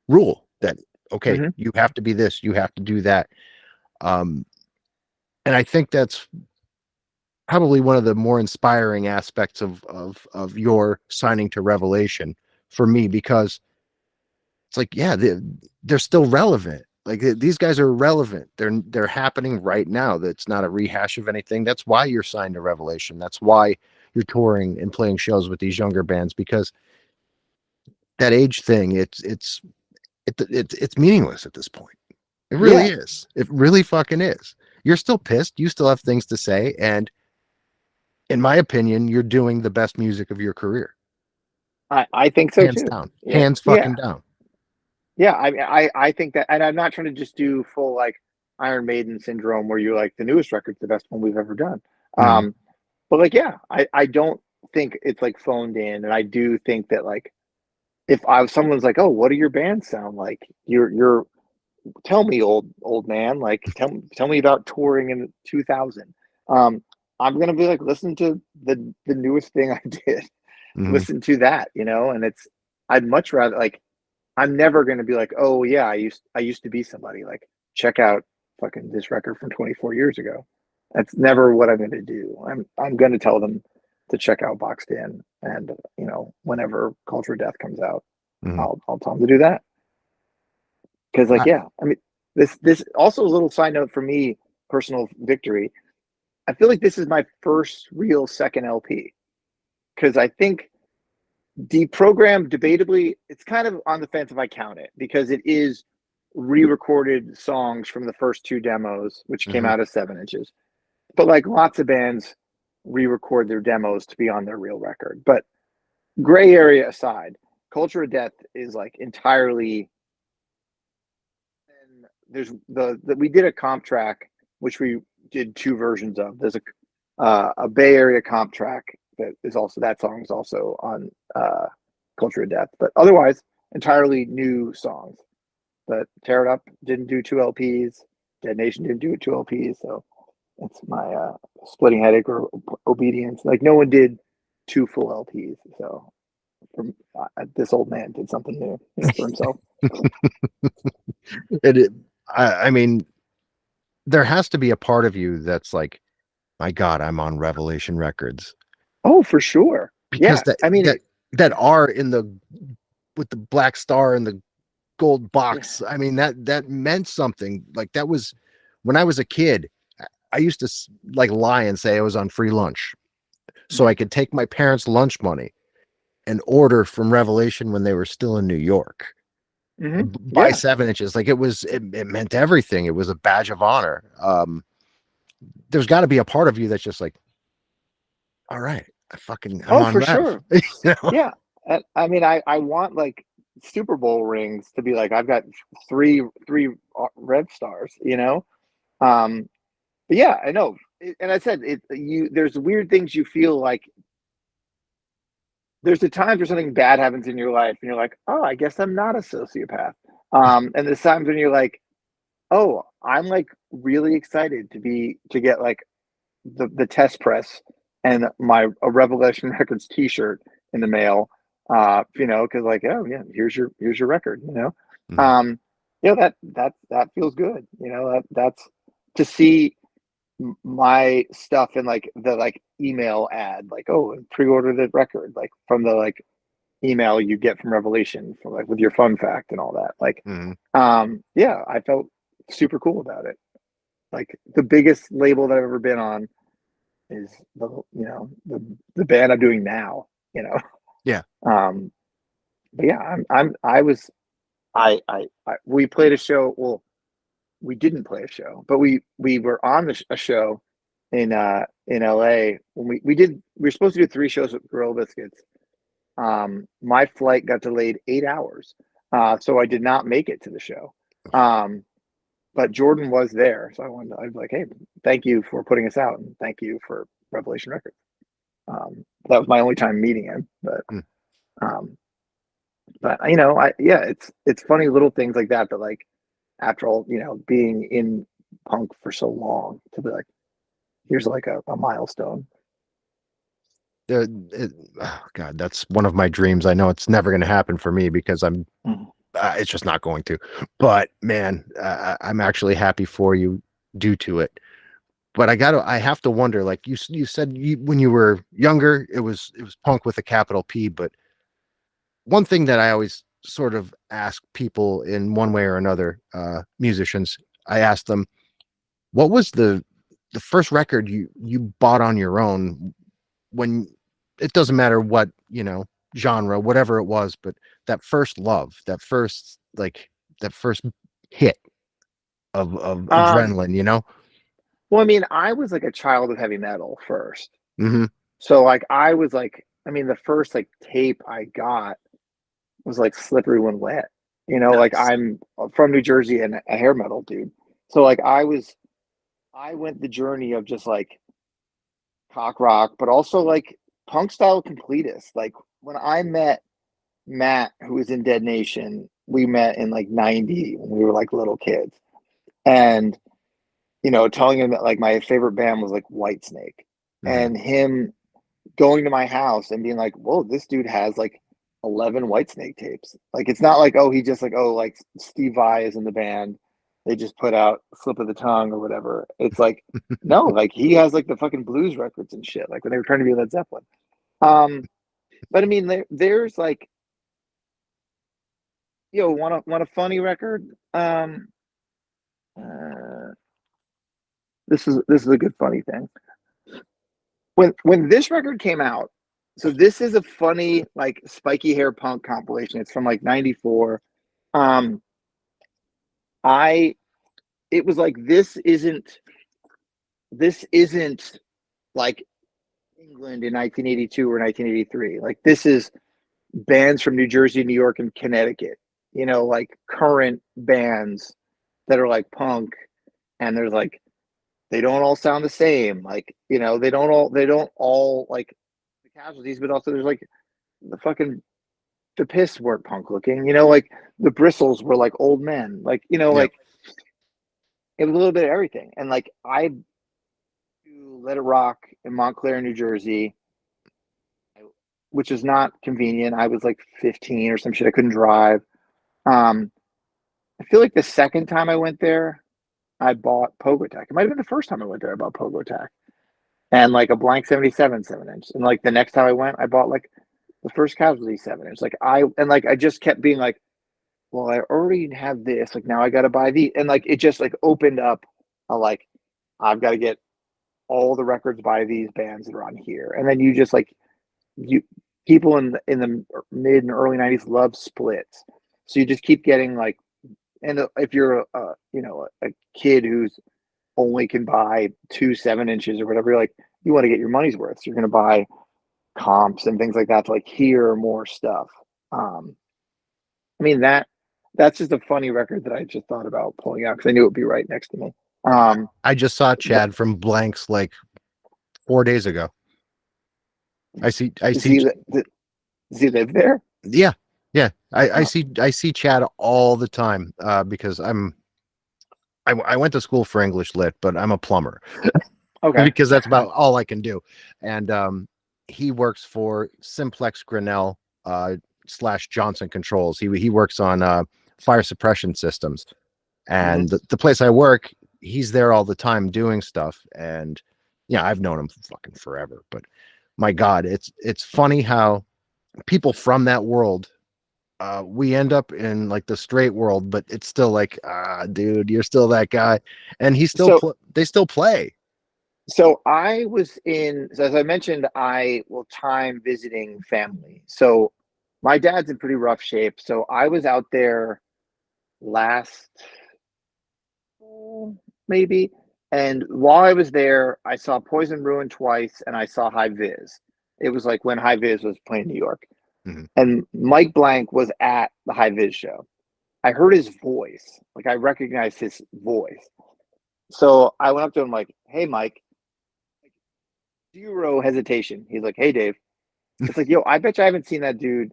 rule that, okay, Mhm. you have to be this, you have to do that. And I think that's probably one of the more inspiring aspects of your signing to Revelation for me, because it's like, yeah, they're still relevant. Like these guys are relevant. They're happening right now. That's not a rehash of anything. That's why you're signed to Revelation. That's why you're touring and playing shows with these younger bands, because that age thing, it's meaningless at this point. It really Yeah, is. It really fucking is. You're still pissed. You still have things to say, and in my opinion, you're doing the best music of your career. I think so Hands too. down. Yeah, Hands yeah, fucking down. yeah. I mean, I think that, and I'm not trying to just do full like Iron Maiden syndrome where you're like the newest record's the best one we've ever done. Mhm. But like, yeah, I don't think it's like phoned in, and I do think that like if someone's like, oh, what do your bands sound like? You're tell me, old man, like tell me about touring in 2000. Um, I'm gonna be like, listen to the newest thing I did. Mhm. Listen to that, you know. And it's, I'd much rather like, I'm never gonna be like, oh yeah, I used to be somebody. Like, check out fucking this record from 24 years ago. That's never what I'm gonna do. I'm gonna tell them to check out Boxed In, and you know, whenever Culture of Death comes out, Mhm. I'll tell them to do that. Because like, I, yeah, I mean, this also a little side note for me, personal victory. I feel like this is my first real second LP, because I think Deprogrammed, debatably, it's kind of on the fence if I count it, because it is re-recorded songs from the first 2 demos, which came mhm. out as 7 inches. But like lots of bands re-record their demos to be on their real record. But gray area aside, Culture of Death is like entirely. And there's we did a comp track, which we did 2 versions of. There's a Bay Area comp track that is also, that song is also on Culture of Death, but otherwise entirely new songs. But Tear It Up didn't do 2 LPs. Dead Nation didn't do 2 LPs, so it's my Splitting Headache or Obedience. Like no one did 2 full LPs, so from, this old man did something new, you know, for himself. it, I mean, there has to be a part of you that's like, my God, I'm on Revelation Records, Oh, for sure. because Yeah, I mean, that are in the with the black star and the gold yeah, box. I mean, that meant something. Like that was when I was a kid. I used to like lie and say I was on free lunch so I could take my parents' lunch money and order from Revelation when they were still in New York. Buy 7 inches. Like it meant everything. It was a badge of honor. There's got to be a part of you that's just like, all right, I'm on for Rev. sure. You know? Yeah. I mean, I want like Super Bowl rings to be like, I've got three Rev stars, you know? But yeah, I know. And I said, there's weird things you feel like. There's the times where something bad happens in your life and you're like, oh, I guess I'm not a sociopath. And there's times when you're like, oh, I'm like really excited to get like the test press and a Revelation Records t-shirt in the mail. You know, because like, oh yeah, here's your record, you know. You know, that feels good, you know, that's to see my stuff in like the like email ad, like, oh, pre-order the record, like from the like email you get from Revelation for like with your fun fact and all that. Like, yeah, I felt super cool about it. Like the biggest label that I've ever been on is the band I'm doing now, you know. Yeah. But yeah, we played a show. Well, we didn't play a show, but we were on a show in LA when we were supposed to do 3 shows with Gorilla Biscuits. My flight got delayed 8 hours, so I did not make it to the show. But Jordan was there, so I was like, hey, thank you for putting us out, and thank you for Revelation Records. That was my only time meeting him, but you know, it's funny little things like that like after all, you know, being in punk for so long to be like, here's like a milestone. Oh God, that's one of my dreams. I know it's never going to happen for me because it's just not going to. But man, I'm actually happy for you due to it. But I have to wonder, like you said, when you were younger, it was punk with a capital P. But one thing that I always sort of ask people in one way or another, musicians, I ask them, what was the first record you bought on your own, when it doesn't matter what, you know, genre, whatever it was, but that first love, that first hit of adrenaline, you know? Well, I mean, I was like a child of heavy metal first. Mm-hmm. So like I was like, I mean, the first like tape I got was like Slippery When Wet. You know, Nice. like I'm from New Jersey and a hair metal dude. So like I went the journey of just like cock rock, but also like punk style completists. Like when I met Matt, who was in Dead Nation, we met in like 90 when we were like little kids. And, you know, telling him that like my favorite band was like Whitesnake, and him going to my house and being like, whoa, this dude has like 11 Whitesnake tapes. Like, it's not like, oh, he just like, oh, like Steve Vai is in the band, they just put out Slip of the Tongue or whatever. It's like, no, like he has like the fucking blues records and shit, like when they were trying to be Led Zeppelin. But I mean, there's like, you know, want a funny record? This is a good funny thing. When this record came out, so this is a funny like spiky hair punk compilation. It's from like '94. It was like, this isn't like England in 1982 or 1983. Like, this is bands from New Jersey, New York, and Connecticut, you know, like current bands that are like punk, and there's like, they don't all sound the same. Like, you know, they don't all like the Casualties, but also there's like the Piss weren't punk looking, you know, like the Bristles were like old men, like, you know, like it was a little bit of everything. And like I Let It Rock in Montclair, New Jersey, which is not convenient. I was like 15 or some shit. I couldn't drive. I feel like the second time I went there, I bought Pogo-Tac. It might have been the first time I went there, I bought Pogo-Tac and like a Blank 77 7-inch. And like the next time I went, I bought like the first Casualty 7-inch. Like I just kept being like, well, I already have this. Like now I got to buy these. And like it just like opened up a like, I've got to get all the records by these bands that are on here. And then you just like, you people in the mid and early 90s love splits. So you just keep getting like, and if you're a kid who's only can buy 2 7-inches or whatever, you're like, you want to get your money's worth. So you're going to buy comps and things like that to like hear more stuff. I mean, that's just a funny record that I just thought about pulling out because I knew it would be right next to me. I just saw Chad from Blanks like 4 days ago. I see. Does he live there? Yeah. I see Chad all the time because I went to school for English lit, but I'm a plumber. Okay. Because that's about all I can do. And he works for Simplex Grinnell / Johnson Controls. He works on fire suppression systems. And the place I work, he's there all the time doing stuff. And yeah, I've known him fucking forever. But my God, it's funny how people from that world, we end up in like the straight world, but it's still like, dude, you're still that guy. And he still they still play. So as I mentioned, I will time visiting family. So my dad's in pretty rough shape. So I was out there last maybe. And while I was there, I saw Poison Ruin twice and I saw High Viz. It was like when High Viz was playing New York. And Mike Blank was at the High Viz show. I heard his voice. Like I recognized his voice. So I went up to him like, hey, Mike. Zero hesitation. He's like, hey, Dave. It's like, yo, I bet you I haven't seen that dude.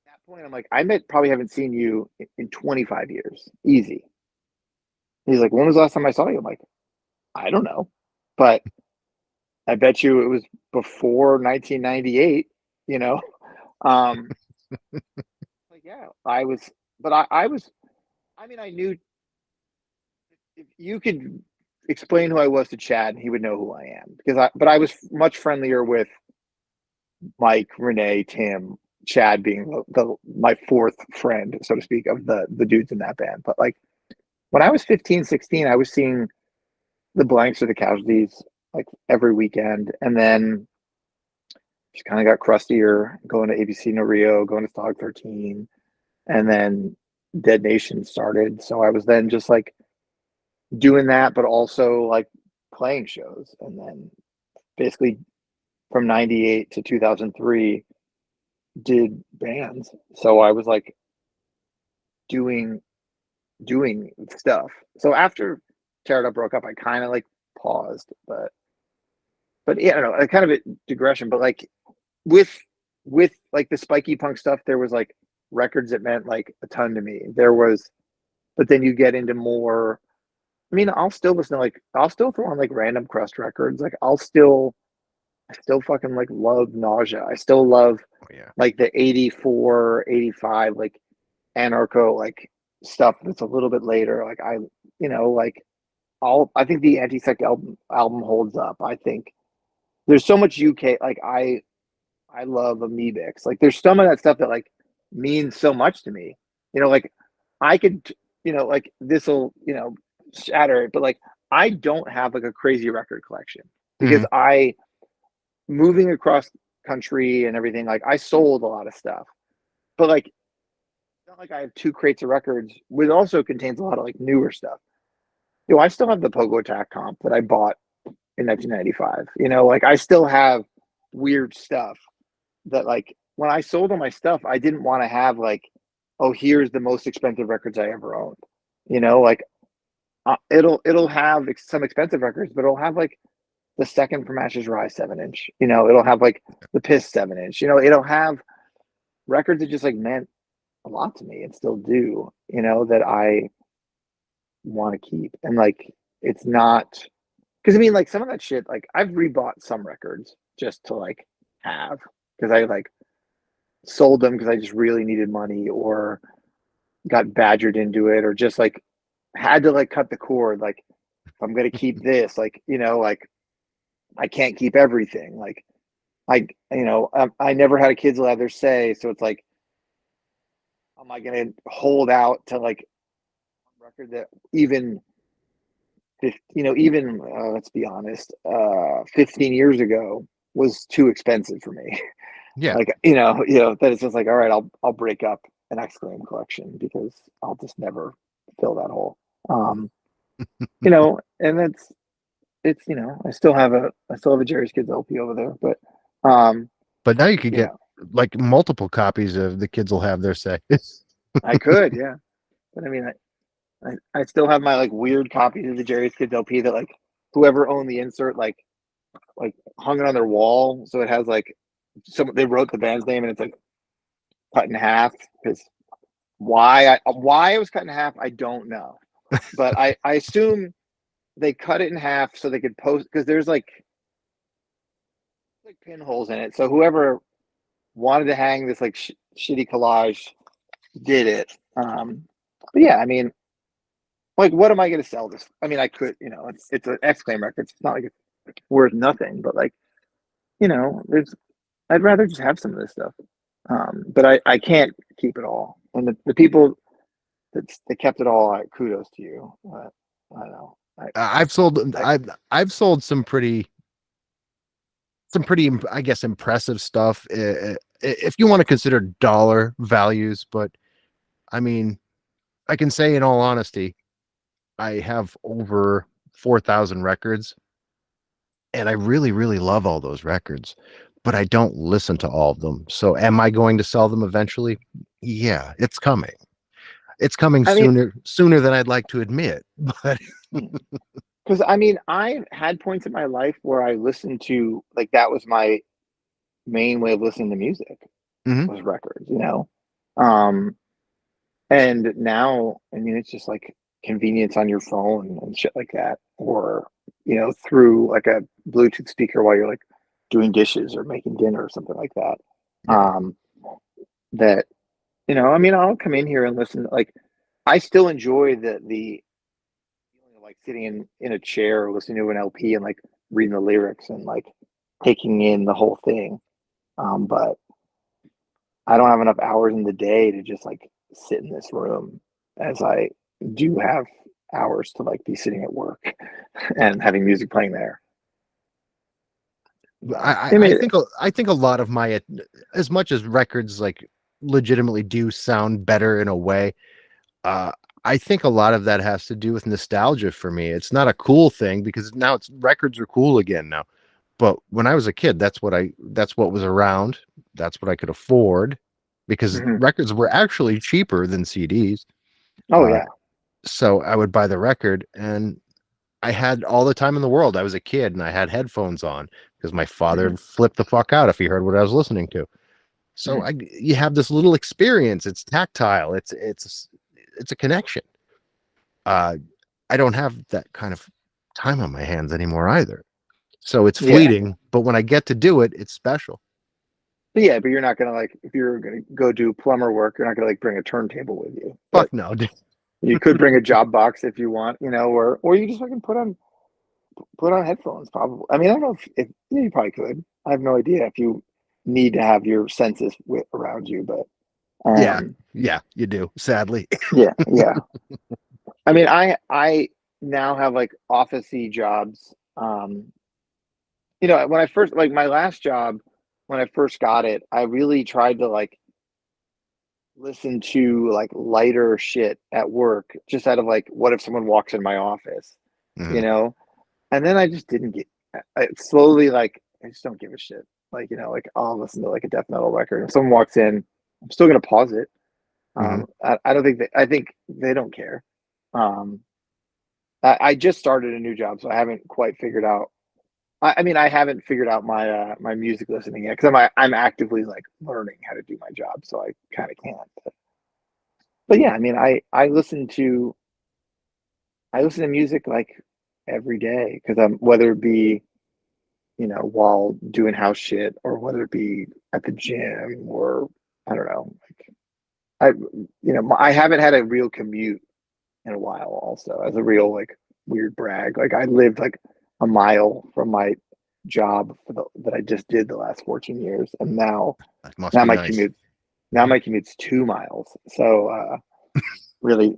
At that point, I'm like, probably haven't seen you in 25 years. Easy. He's like, when was the last time I saw you? I'm like, I don't know. But I bet you it was before 1998, you know? Like, yeah, I was, but I was, I mean, I knew if you could explain who I was to Chad, he would know who I am but I was much friendlier with Mike, Renee, Tim, Chad being my fourth friend, so to speak, of the dudes in that band. But like when I was 15, 16, I was seeing the Blanks or the Casualties like every weekend. And then just kind of got crustier going to ABC No Rio, going to Stog 13. And then Dead Nation started. So I was then just like doing that, but also like playing shows. And then basically from 98 to 2003 did bands. So I was like doing stuff. So after Tear It Up broke up, I kind of like paused, but yeah, I don't know, kind of a digression, but like with like the spiky punk stuff, there was like records that meant like a ton to me. But then you get into more, I mean, I'll still listen to like, I'll still throw on like random crust records. Like I still fucking like love Nausea. I still love like the 84, 85, like anarcho, like stuff that's a little bit later. Like I think the Anti-Sect album holds up. I think there's so much UK, like I love Amoebics. Like there's some of that stuff that like means so much to me. Like I could, like this'll, shatter it, but like I don't have like a crazy record collection because moving across country and everything, like I sold a lot of stuff. But like it's not like I have 2 crates of records, which also contains a lot of like newer stuff. I still have the Pogo Attack comp that I bought in 1995. Like I still have weird stuff that like when I sold all my stuff, I didn't want to have like, oh, here's the most expensive records I ever owned. Like it'll have some expensive records, but it'll have like the second from Ashes Rise 7-inch. It'll have like the Piss 7-inch. It'll have records that just like meant a lot to me and still do. That I want to keep. And like it's not, because I mean like some of that shit, like I've rebought some records just to like have, because I like sold them because I just really needed money or got badgered into it, or just like had to like cut the cord. Like if I'm gonna keep this, like like I can't keep everything. Like I never had a Kids Leather say, so it's like, am I gonna hold out to like a record that even even let's be honest, 15 years ago was too expensive for me. Yeah. Like, that it's just like, all right, I'll break up an Exclaim collection because I'll just never fill that hole. And it's I still have a Jerry's Kids LP over there, but But now you could yeah, get like multiple copies of The Kids Will Have Their Say. I could, yeah. But I mean, I still have my like weird copies of the Jerry's Kids LP that like whoever owned the insert like hung it on their wall, so it has like they wrote the band's name and it's like cut in half. Because why it was cut in half, I don't know, but I assume they cut it in half so they could post, because there's like pinholes in it, so whoever wanted to hang this like shitty collage did it. But yeah, I mean, like, what am I going to sell this? I mean, I could, it's an Exclaim record. It's not like it's worth nothing, but like, I'd rather just have some of this stuff. But I can't keep it all. And the people that kept it all, kudos to you. I don't know. I've sold some pretty, I guess, impressive stuff, if you want to consider dollar values. But I mean, I can say in all honesty, I have over 4,000 records, and I really, really love all those records, but I don't listen to all of them. So am I going to sell them eventually? Yeah, it's coming. It's coming sooner than I'd like to admit. But because I mean, I had points in my life where I listened to, like, that was my main way of listening to music, was records, and now, I mean, it's just like convenience on your phone and shit like that, or through like a Bluetooth speaker while you're like doing dishes or making dinner or something like that. That I mean, I'll come in here and listen. Like, I still enjoy the feeling of like sitting in a chair or listening to an LP and like reading the lyrics and like taking in the whole thing. But I don't have enough hours in the day to just like sit in this room, as I do have hours to like be sitting at work and having music playing there. I think a lot of my, as much as records like legitimately do sound better in a way, I think a lot of that has to do with nostalgia for me. It's not a cool thing because now records are cool again now. But when I was a kid, that's what was around. That's what I could afford, because records were actually cheaper than CDs. Oh yeah. So I would buy the record, and I had all the time in the world. I was a kid and I had headphones on because my father flipped the fuck out if he heard what I was listening to. So you have this little experience. It's tactile. It's a connection. I don't have that kind of time on my hands anymore either. So it's fleeting, but when I get to do it, it's special. But yeah, but you're not gonna, like, if you're gonna go do plumber work, you're not gonna like bring a turntable with you. Fuck no. You could bring a job box if you want, or you just fucking put on headphones. Probably. I mean, I don't know if you probably could. I have no idea if you need to have your senses around you, but yeah, you do. Sadly. yeah. I mean, I now have like office-y jobs. When I first, like, my last job, when I first got it, I really tried to like listen to like lighter shit at work, just out of like, what if someone walks in my office, and then I just didn't I slowly, like, I just don't give a shit. Like, like, I'll listen to like a death metal record. If someone walks in, I'm still going to pause it. I don't think I think they don't care. I just started a new job, so I haven't quite figured out. I mean, I haven't figured out my my music listening yet, because I'm actively like learning how to do my job, so I kind of can't. But yeah, I mean, I listen to music like every day, because whether it be while doing house shit, or whether it be at the gym, or I don't know, like, I haven't had a real commute in a while, also, as a real like weird brag. Like, I lived like a mile from my job that I just did the last 14 years, and now my nice. My commute's 2 miles. So really,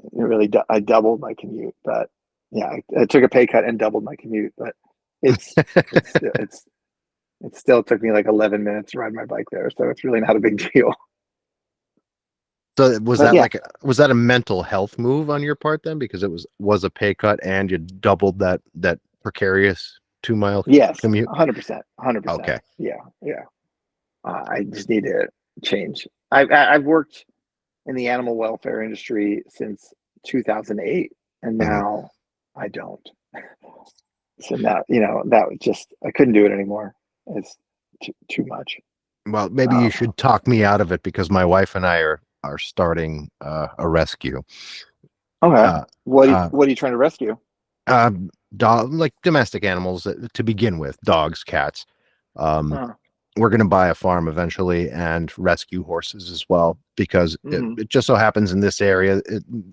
I doubled my commute. But I took a pay cut and doubled my commute, but it still took me like 11 minutes to ride my bike there, so it's really not a big deal. So was But that yeah. was that a mental health move on your part then, because it was a pay cut and you doubled that precarious 2 mile Yes, commute? 100%, 100%. Okay. Yeah, yeah. I just need to change. I've worked in the animal welfare industry since 2008, and Mhm. now I don't. So now, that was just, I couldn't do it anymore. It's too much. Well, maybe you should talk me out of it, because my wife and I are starting a rescue. Okay. What are you trying to rescue? Dog, like domestic animals to begin with, dogs, cats. We're going to buy a farm eventually and rescue horses as well, because it just so happens in this area,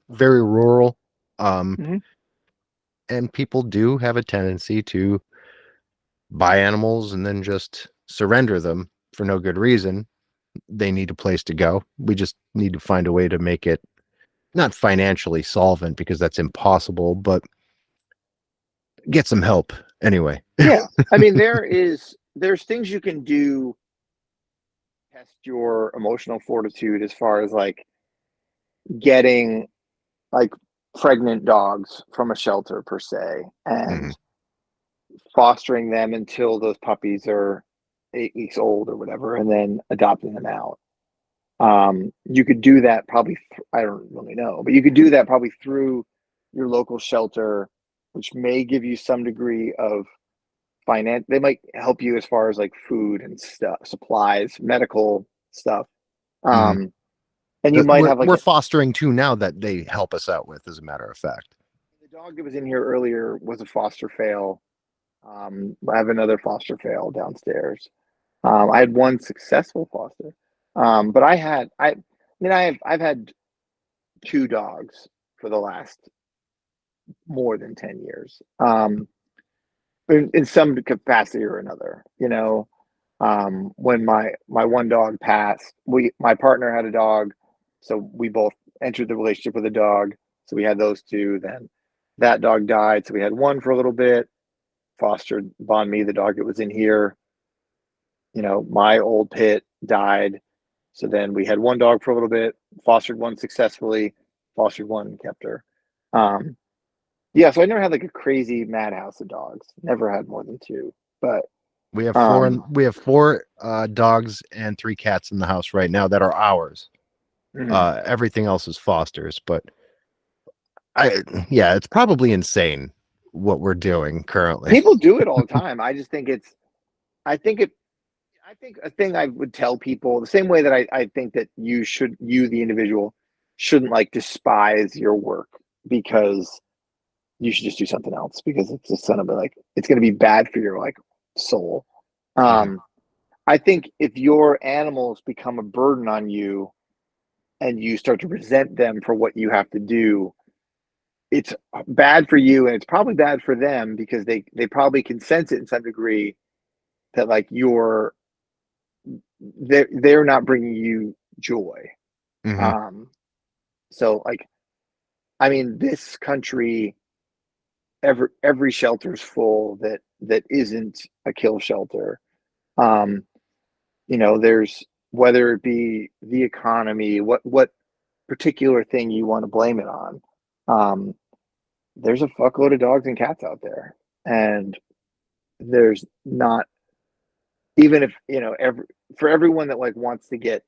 very rural. And people do have a tendency to buy animals and then just surrender them for no good reason. They need a place to go. We just need to find a way to make it not financially solvent, because that's impossible, but get some help anyway. Yeah. I mean, there's things you can do to test your emotional fortitude, as far as like getting like pregnant dogs from a shelter per se, and fostering them until those puppies are 8 weeks old or whatever, and then adopting them out. You could do that probably, I don't really know, but you could do that probably through your local shelter, which may give you some degree of finance. They might help you as far as like food and stuff, supplies, medical stuff. And you might have like we're fostering too now that they help us out with, as a matter of fact. the dog that was in here earlier was a foster fail. I have another foster fail downstairs. I had one successful foster, but I've had 2 dogs for the last more than 10 years, in some capacity or another. When my one dog passed, my partner had a dog, so we both entered the relationship with a dog. So we had those 2. Then that dog died, so we had one for a little bit. Fostered Bon Me, the dog that was in here. My old pit died, so then we had one dog for a little bit. Fostered one successfully. Fostered one and kept her. Yeah, so I never had like a crazy madhouse of dogs. Never had more than 2, but we have 4 and we have 4 dogs and 3 cats in the house right now that are ours. Everything else is fosters, but it's probably insane what we're doing currently. People do it all the time. I just think I think a thing I would tell people, the same way that I think that you, the individual, shouldn't like despise your work, because you should just do something else, because it's just gonna be like, it's gonna be bad for your like soul. I think if your animals become a burden on you and you start to resent them for what you have to do, it's bad for you, and it's probably bad for them, because they probably can sense it in some degree, that like they're not bringing you joy. So like, I mean, this country, every shelter's full that isn't a kill shelter. There's, whether it be the economy, what particular thing you want to blame it on. There's a fuckload of dogs and cats out there, and there's not, even if for everyone that like wants to get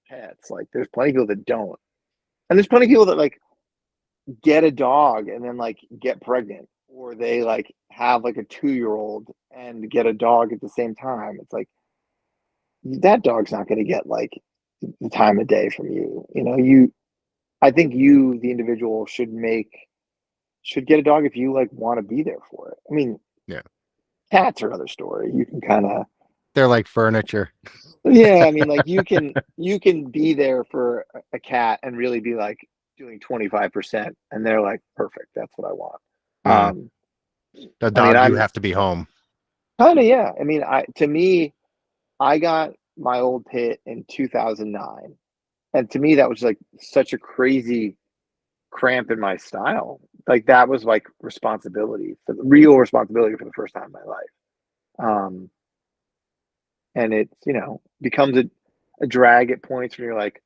pets, like there's plenty of people that don't, and there's plenty of people that like get a dog and then like get pregnant, or they like have like a 2-year-old and get a dog at the same time. It's like, that dog's not going to get like the time of day from you. I think you, the individual, should get a dog if you like want to be there for it. I mean, cats are another story. You can kind of, they're like furniture. Yeah, I mean, like you can be there for a cat and really be like doing 25%, and they're like, perfect, that's what I want. The dog, you have to be home. Kind of, yeah. I mean, to me, I got my old pit in 2009, and to me that was like such a crazy cramp in my style, like that was like responsibility, for the real responsibility for the first time in my life. And it's, you know, becomes a drag at points where you're like,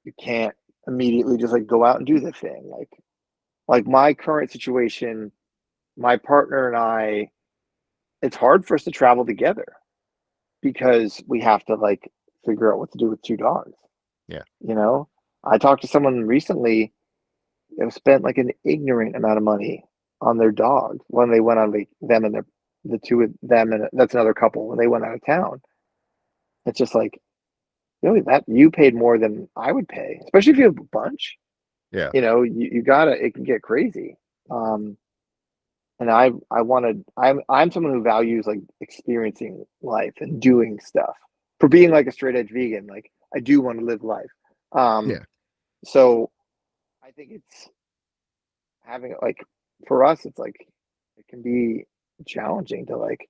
you can't immediately just like go out and do the thing. Like my current situation, my partner and I, it's hard for us to travel together because we have to like figure out what to do with two dogs. Yeah. You know, I talked to someone recently that spent like an ignorant amount of money on their dog when they went on the two of them, and that's another couple, when they went out of town. It's just like, really, that you paid more than I would pay, especially if you have a bunch. Yeah. You know, you gotta, it can get crazy. And I'm someone who values like experiencing life and doing stuff. For being like a straight edge vegan, like I do want to live life. Yeah. So I think it's having like, for us, it's like it can be challenging to like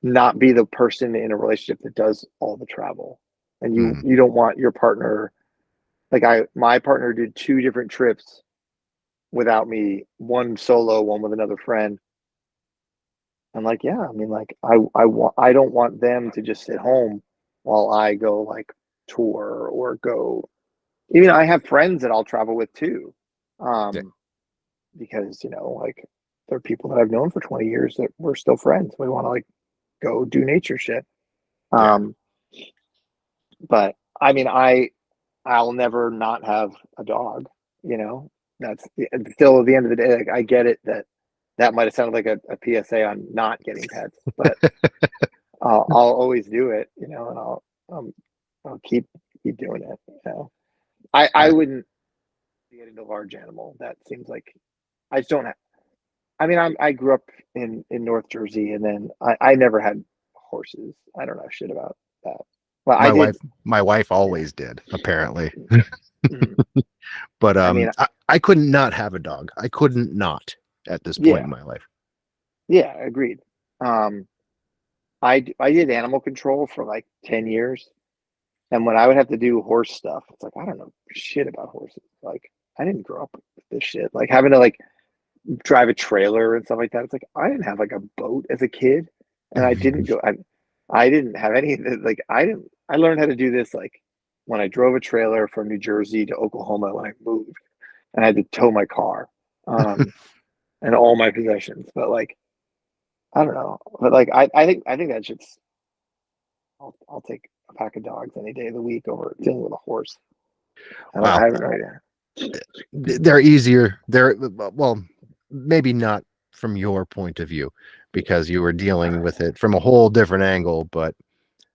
not be the person in a relationship that does all the travel, and you don't want your partner, like my partner did 2 different trips without me, one solo, one with another friend. I'm like, yeah, I mean, like I don't want them to just sit home while I go like tour or go. Even I have friends that I'll travel with too, Yeah. because, you know, like there are people that I've known for 20 years that we're still friends. We want to like go do nature shit. Yeah. But I mean, I'll never not have a dog, you know. That's still, at the end of the day, like I get it that might have sounded like a PSA on not getting pets, but I'll always do it, you know, and I'll keep doing it, you know. I wouldn't get into a large animal. That seems like I just don't have, I mean, I grew up in North Jersey, and then I never had horses. I don't know shit about that. Well, I did. My wife always did, apparently. Mm. But I mean, I couldn't not have a dog. I couldn't not at this point in my life. yeah, agreed. I did animal control for like 10 years. And when I would have to do horse stuff, it's like, I don't know shit about horses. Like, I didn't grow up with this shit. Like having to like drive a trailer and stuff like that. It's like, I didn't have like a boat as a kid, and I didn't go, I didn't have any of this. Like, I learned how to do this like when I drove a trailer from New Jersey to Oklahoma when I moved, and I had to tow my car, and all my possessions. But like, I don't know. But like, I think that shit's, I'll take a pack of dogs any day of the week over dealing with a horse. Wow. I have no idea. They're easier. Well, maybe not from your point of view, because you were dealing with it from a whole different angle, but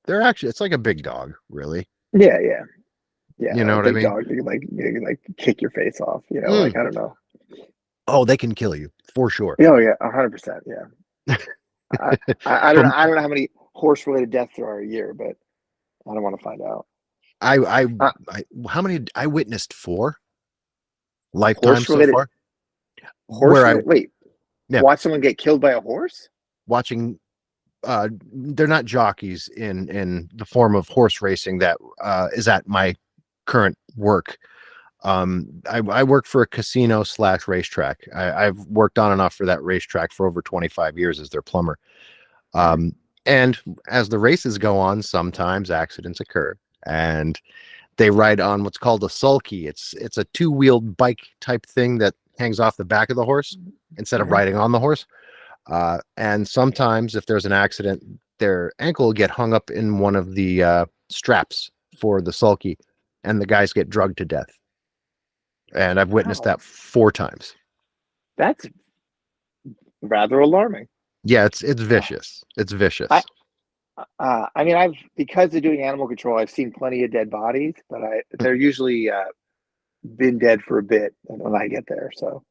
they're actually, it's like a big dog, really. Yeah. You know what I big mean? dog, you can like kick your face off. You know, like I don't know. Oh, they can kill you for sure. Oh yeah, 100%. Yeah. I don't know. I don't know how many horse related deaths there are a year, but I don't want to find out. How many? I witnessed 4 lifetimes so far. Watch someone get killed by a horse? Watching, they're not jockeys in the form of horse racing that is at my current work. I work for a casino / racetrack. I've worked on and off for that racetrack for over 25 years as their plumber. And as the races go on, sometimes accidents occur, and they ride on what's called a sulky. It's a 2-wheeled bike type thing that hangs off the back of the horse instead of riding on the horse. And sometimes if there's an accident, their ankle will get hung up in one of the straps for the sulky, and the guys get drugged to death. And I've witnessed that 4 times. That's rather alarming. Yeah, it's vicious. It's vicious. I mean, because of doing animal control, I've seen plenty of dead bodies, but they're usually been dead for a bit when I get there. So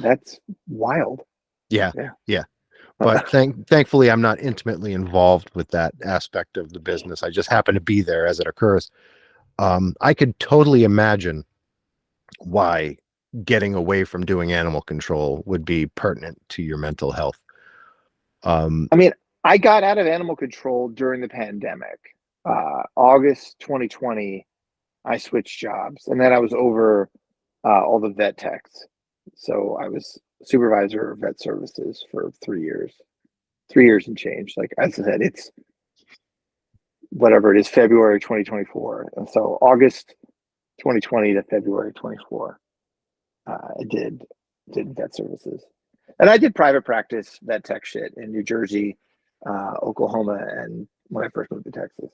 that's wild. Yeah. But thankfully, I'm not intimately involved with that aspect of the business. I just happen to be there as it occurs. I could totally imagine why getting away from doing animal control would be pertinent to your mental health. I mean, I got out of animal control during the pandemic. August 2020, I switched jobs, and then I was over all the vet techs. So I was supervisor of vet services for 3 years and change. Like as I said, it's whatever it is, February 2024. And so August 2020 to February 24, I did vet services. And I did private practice vet tech shit in New Jersey, Oklahoma, and when I first moved to Texas.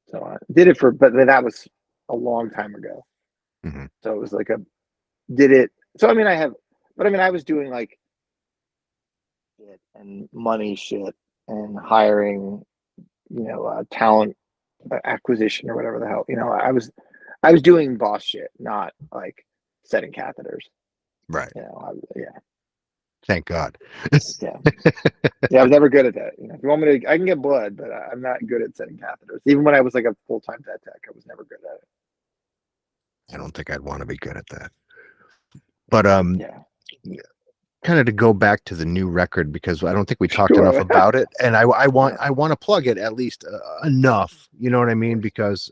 So I did it but that was a long time ago. Mhm. So it was like did it. So I mean, I was doing like shit and money shit and hiring, talent acquisition or whatever the hell. I was doing boss shit, not like setting catheters. Right. Yeah. Thank God. Yeah. Yeah, I was never good at that. If you want me to, I can get blood, but I'm not good at setting catheters. Even when I was like a full-time vet tech, I was never good at it. I don't think I'd want to be good at that. But Yeah. kind of to go back to the new record, because I don't think we talked Sure. enough about it, and I want to plug it at least enough. You know what I mean? Because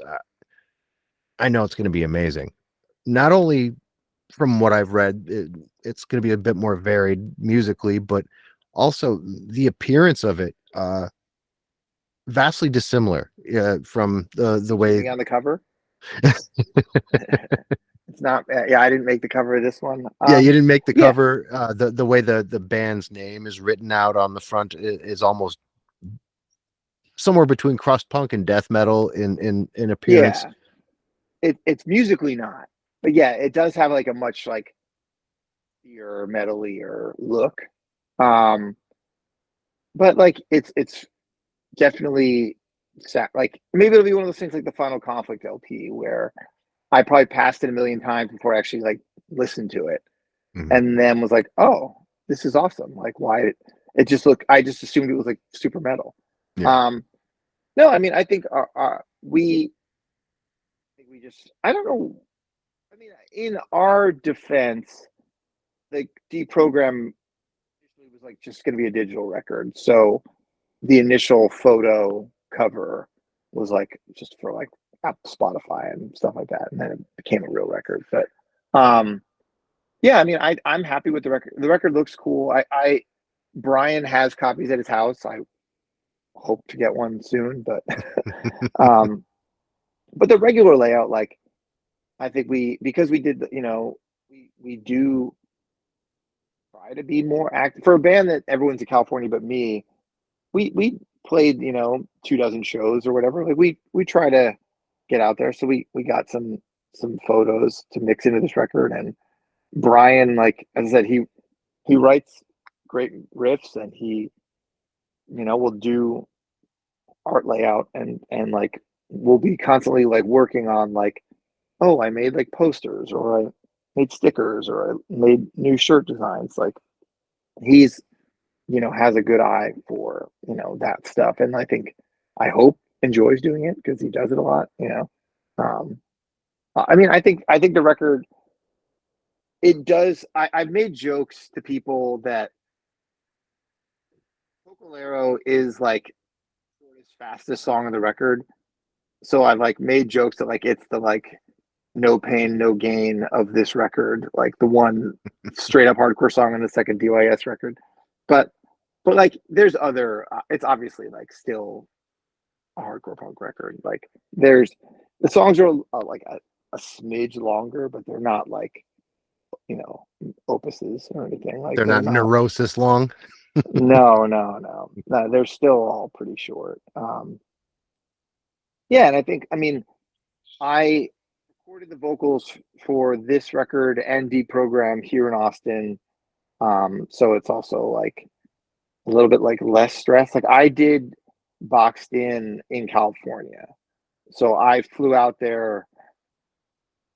I know it's going to be amazing. Not only from what I've read, it's going to be a bit more varied musically, but also the appearance of it vastly dissimilar from the way on the cover. It's not. Yeah, I didn't make the cover of this one. Yeah, you didn't make the yeah. cover. The way the band's name is written out on the front is almost somewhere between crust punk and death metal in appearance. Yeah, it's musically not, but yeah, it does have like a much like your metalier look. But like it's definitely like maybe it'll be one of those things like the Final Conflict LP where I probably passed it a million times before I actually like listened to it, and then was like, oh, this is awesome. Like why it just looked. I just assumed it was like super metal. Yeah. No, I mean I think we just I don't know. I mean, in our defense, the deprogram was like just going to be a digital record. So the initial photo cover was like just for like Spotify and stuff like that, and then it became a real record. But yeah, I mean, I'm happy with the record. The record looks cool. Brian has copies at his house. I hope to get one soon, but but the regular layout, like I think because we did, we do try to be more active for a band that everyone's in California but me. We played 24 shows or whatever. Like we try to get out there. So we got some photos to mix into this record. And Brian, like as I said, he writes great riffs, and he will do art layout, and like we'll be constantly like working on like, oh, I made like posters, or I made stickers, or I made new shirt designs. Like he's has a good eye for that stuff, and I hope enjoys doing it because he does it a lot. I mean, I think the record, it does. I've made jokes to people that Vocalero is like his fastest song on the record, so I've like made jokes that like it's the like no pain no gain of this record, like the one straight up hardcore song on the second P.O.A.C record, but like there's other it's obviously like still a hardcore punk record. Like there's the songs are like a smidge longer, but they're not like opuses or anything. Like they're not neurosis long. no, they're still all pretty short. Yeah, and I mean I recorded the vocals for this record and deprogram here in Austin, so it's also like a little bit like less stress. Like I did boxed in California, so I flew out there,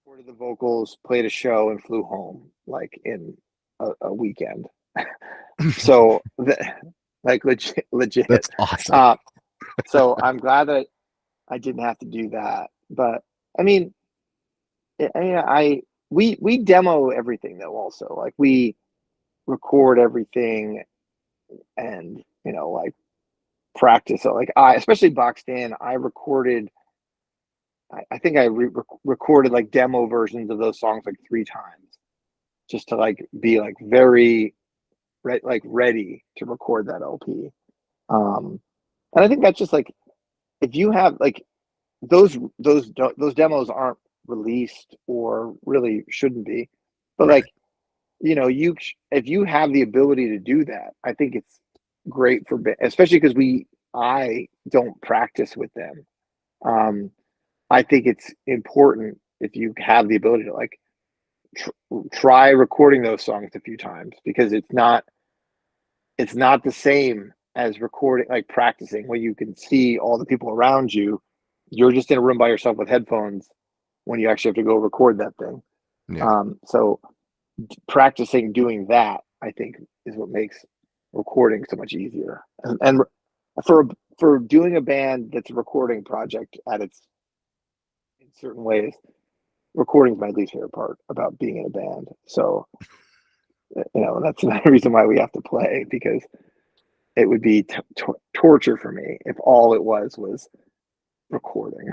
recorded the vocals, played a show, and flew home like in a weekend. So like legit. That's awesome. So I'm glad that I didn't have to do that. But I mean, we demo everything though. Also, like we record everything, and like practice. So like especially boxed in, I recorded. I think I recorded like demo versions of those songs like 3 times. just to like be like very ready to record that LP. And I think that's just like, if you have like those demos aren't released, or really shouldn't be, but like, you know, if you have the ability to do that, I think it's great for, especially because I don't practice with them. I think it's important if you have the ability to like try recording those songs a few times, because it's not the same as recording, like practicing, where you can see all the people around you. You're just in a room by yourself with headphones when you actually have to go record that thing. Yeah. So practicing doing that, I think, is what makes recording so much easier. And for doing a band that's a recording project in certain ways, recording is my least favorite part about being in a band. So, you know, that's another reason why we have to play, because it would be torture for me if all it was recording.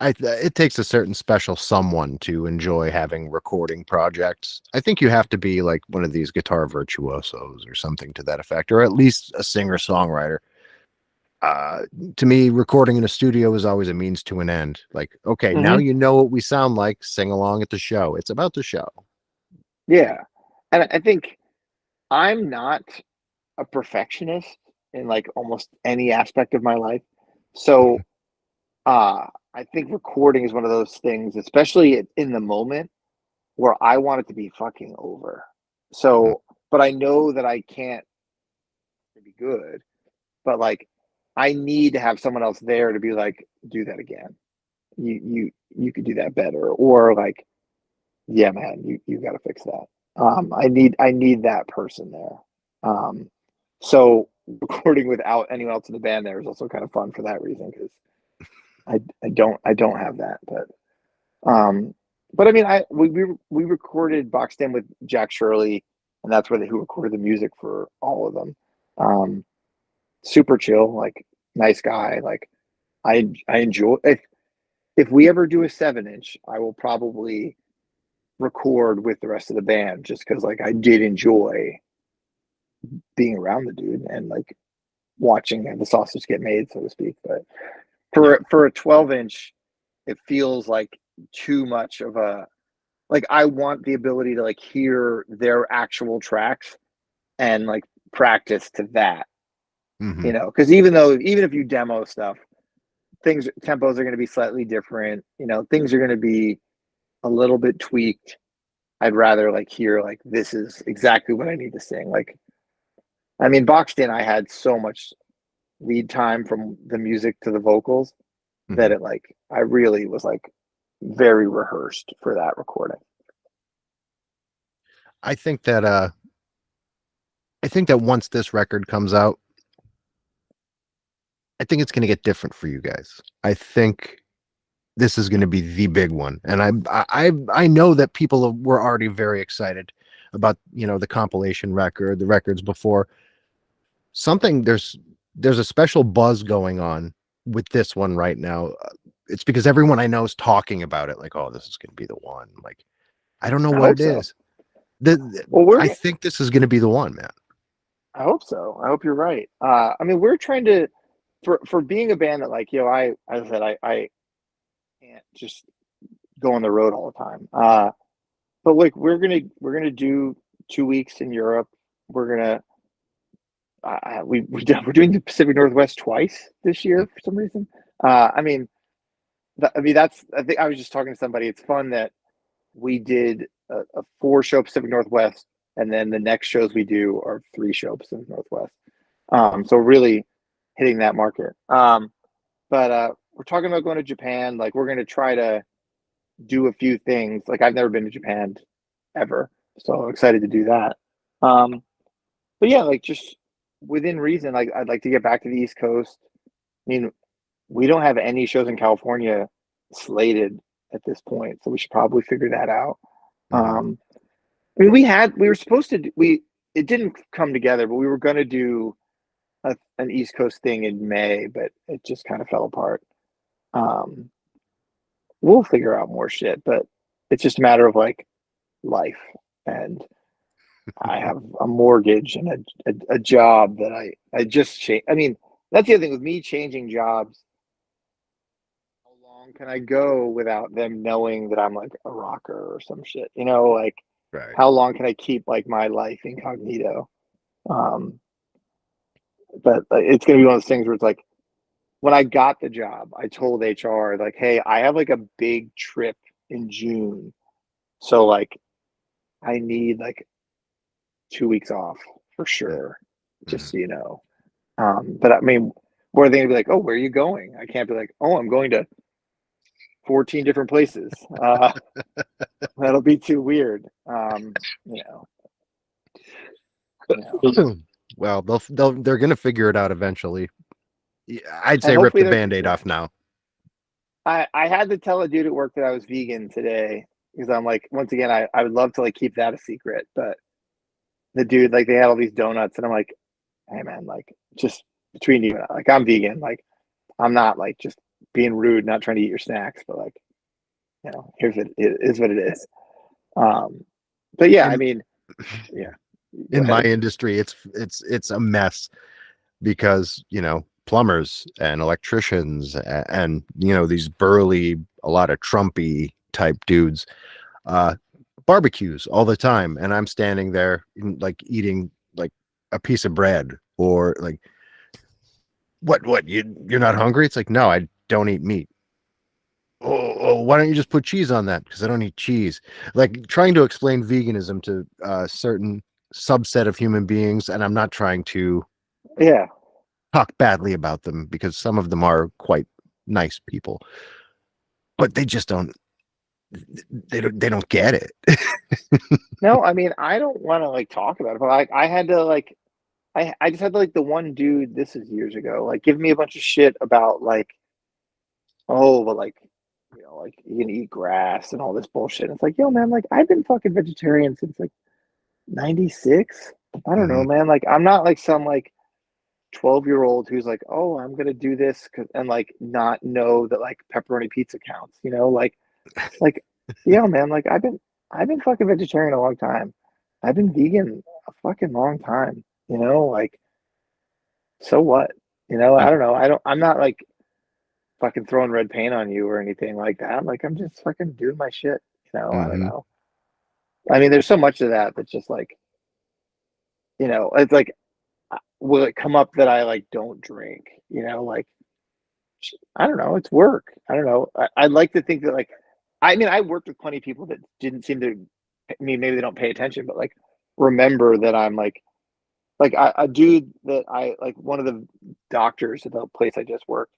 It takes a certain special someone to enjoy having recording projects. I think you have to be like one of these guitar virtuosos or something to that effect, or at least a singer-songwriter. To me, recording in a studio is always a means to an end. Like, okay, now you know what we sound like, sing along at the show. It's about the show. Yeah. And I think I'm not a perfectionist in like almost any aspect of my life. So I think recording is one of those things, especially in the moment, where I want it to be fucking over. So, but I know that I can't be good, but like, I need to have someone else there to be like, do that again. You could do that better, or like, yeah, man, you got to fix that. I need that person there. So recording without anyone else in the band there is also kind of fun for that reason, because I don't have that. But I mean, we recorded Boxed In with Jack Shirley, and that's who recorded the music for all of them. Super chill, like nice guy. Like I enjoy, if we ever do a 7-inch, I will probably record with the rest of the band, just because like I did enjoy being around the dude and like watching the sausage get made, so to speak. But for a 12-inch, it feels like too much of a, like, I want the ability to like hear their actual tracks and like practice to that. You know, because even if you demo stuff, tempos are going to be slightly different. You know, things are going to be a little bit tweaked. I'd rather like hear like, this is exactly what I need to sing. Like, I mean, Boxed In, I had so much lead time from the music to the vocals that it like, I really was like very rehearsed for that recording. I think that once this record comes out, I think it's going to get different for you guys. I think this is going to be the big one, and I know that people were already very excited about, you know, the compilation record, the records before. There's a special buzz going on with this one right now. It's because everyone I know is talking about it, like, oh, this is going to be the one. Like, I don't know what it is. I think this is going to be the one, man. I hope so. I hope you're right. I mean, we're trying to, for being a band that like, you know, as I said, I can't just go on the road all the time. But like, we're gonna do 2 weeks in Europe. We're gonna we're doing the Pacific Northwest twice this year for some reason. I mean, I think I was just talking to somebody. It's fun that we did a 4-show Pacific Northwest, and then the next shows we do are 3-show Pacific Northwest. So really hitting that market. But we're talking about going to Japan. Like, we're going to try to do a few things. Like, I've never been to Japan ever, so I'm excited to do that. But yeah, like, just within reason, like, I'd like to get back to the East Coast. I mean, we don't have any shows in California slated at this point, so we should probably figure that out. I mean, we were supposed to it didn't come together, but we were going to do an East Coast thing in May, but it just kind of fell apart. We'll figure out more shit, but it's just a matter of like life, and I have a mortgage and a job that I just changed. I mean, that's the other thing with me changing jobs. How long can I go without them knowing that I'm like a rocker or some shit? You know, like Right. how long can I keep like my life incognito? Um, but it's gonna be one of those things where it's like when I got the job, I told HR like, "Hey, I have like a big trip in June, so like I need like 2 weeks off for sure, just Mhm. so you know." But I mean, where are they gonna be like, "Oh, where are you going?" I can't be like, "Oh, I'm going to 14 different places." That'll be too weird. You know, you know, Well, they're gonna figure it out eventually. Yeah, I'd and say rip hopefully the they're Band-Aid yeah. off now. I had to tell a dude at work that I was vegan today because I'm like, once again, I would love to like keep that a secret, but the dude like they had all these donuts, and I'm like, hey man, like just between you and I, like I'm vegan, like I'm not like just being rude, not trying to eat your snacks, but like here's it is what it is. Um, but yeah, I In mean, yeah. Go in my ahead. industry, it's a mess because plumbers and electricians and these burly, a lot of Trumpy type dudes, uh, barbecues all the time, and I'm standing there like eating like a piece of bread or like what you're not hungry? It's like, no, I don't eat meat. Oh, why don't you just put cheese on that? Because I don't eat cheese. Like trying to explain veganism to a certain subset of human beings, and I'm not trying to Yeah. talk badly about them because some of them are quite nice people, but they just don't. They don't get it. No, I mean, I don't want to like talk about it, but like I had to like I just had to like the one dude, this is years ago, like give me a bunch of shit about like, oh, but like, like you can eat grass and all this bullshit. It's like, yo, man, like I've been fucking vegetarian since like 96. I don't know, Mhm. man. Like I'm not like some like 12-year-old who's like, oh, I'm gonna do this and like not know that like pepperoni pizza counts, like, yeah, man, like I've been fucking vegetarian a long time. I've been vegan a fucking long time, like so what? I don't know. I'm not like fucking throwing red paint on you or anything like that. Like I'm just fucking doing my shit, I don't Mhm. know. I mean, there's so much of that that's just like, it's like will it come up that I like don't drink? Like I don't know, it's work. I don't know. I'd like to think that like I mean I worked with plenty of people that didn't seem to I mean maybe they don't pay attention, but like remember that I'm like a dude that I like one of the doctors at the place I just worked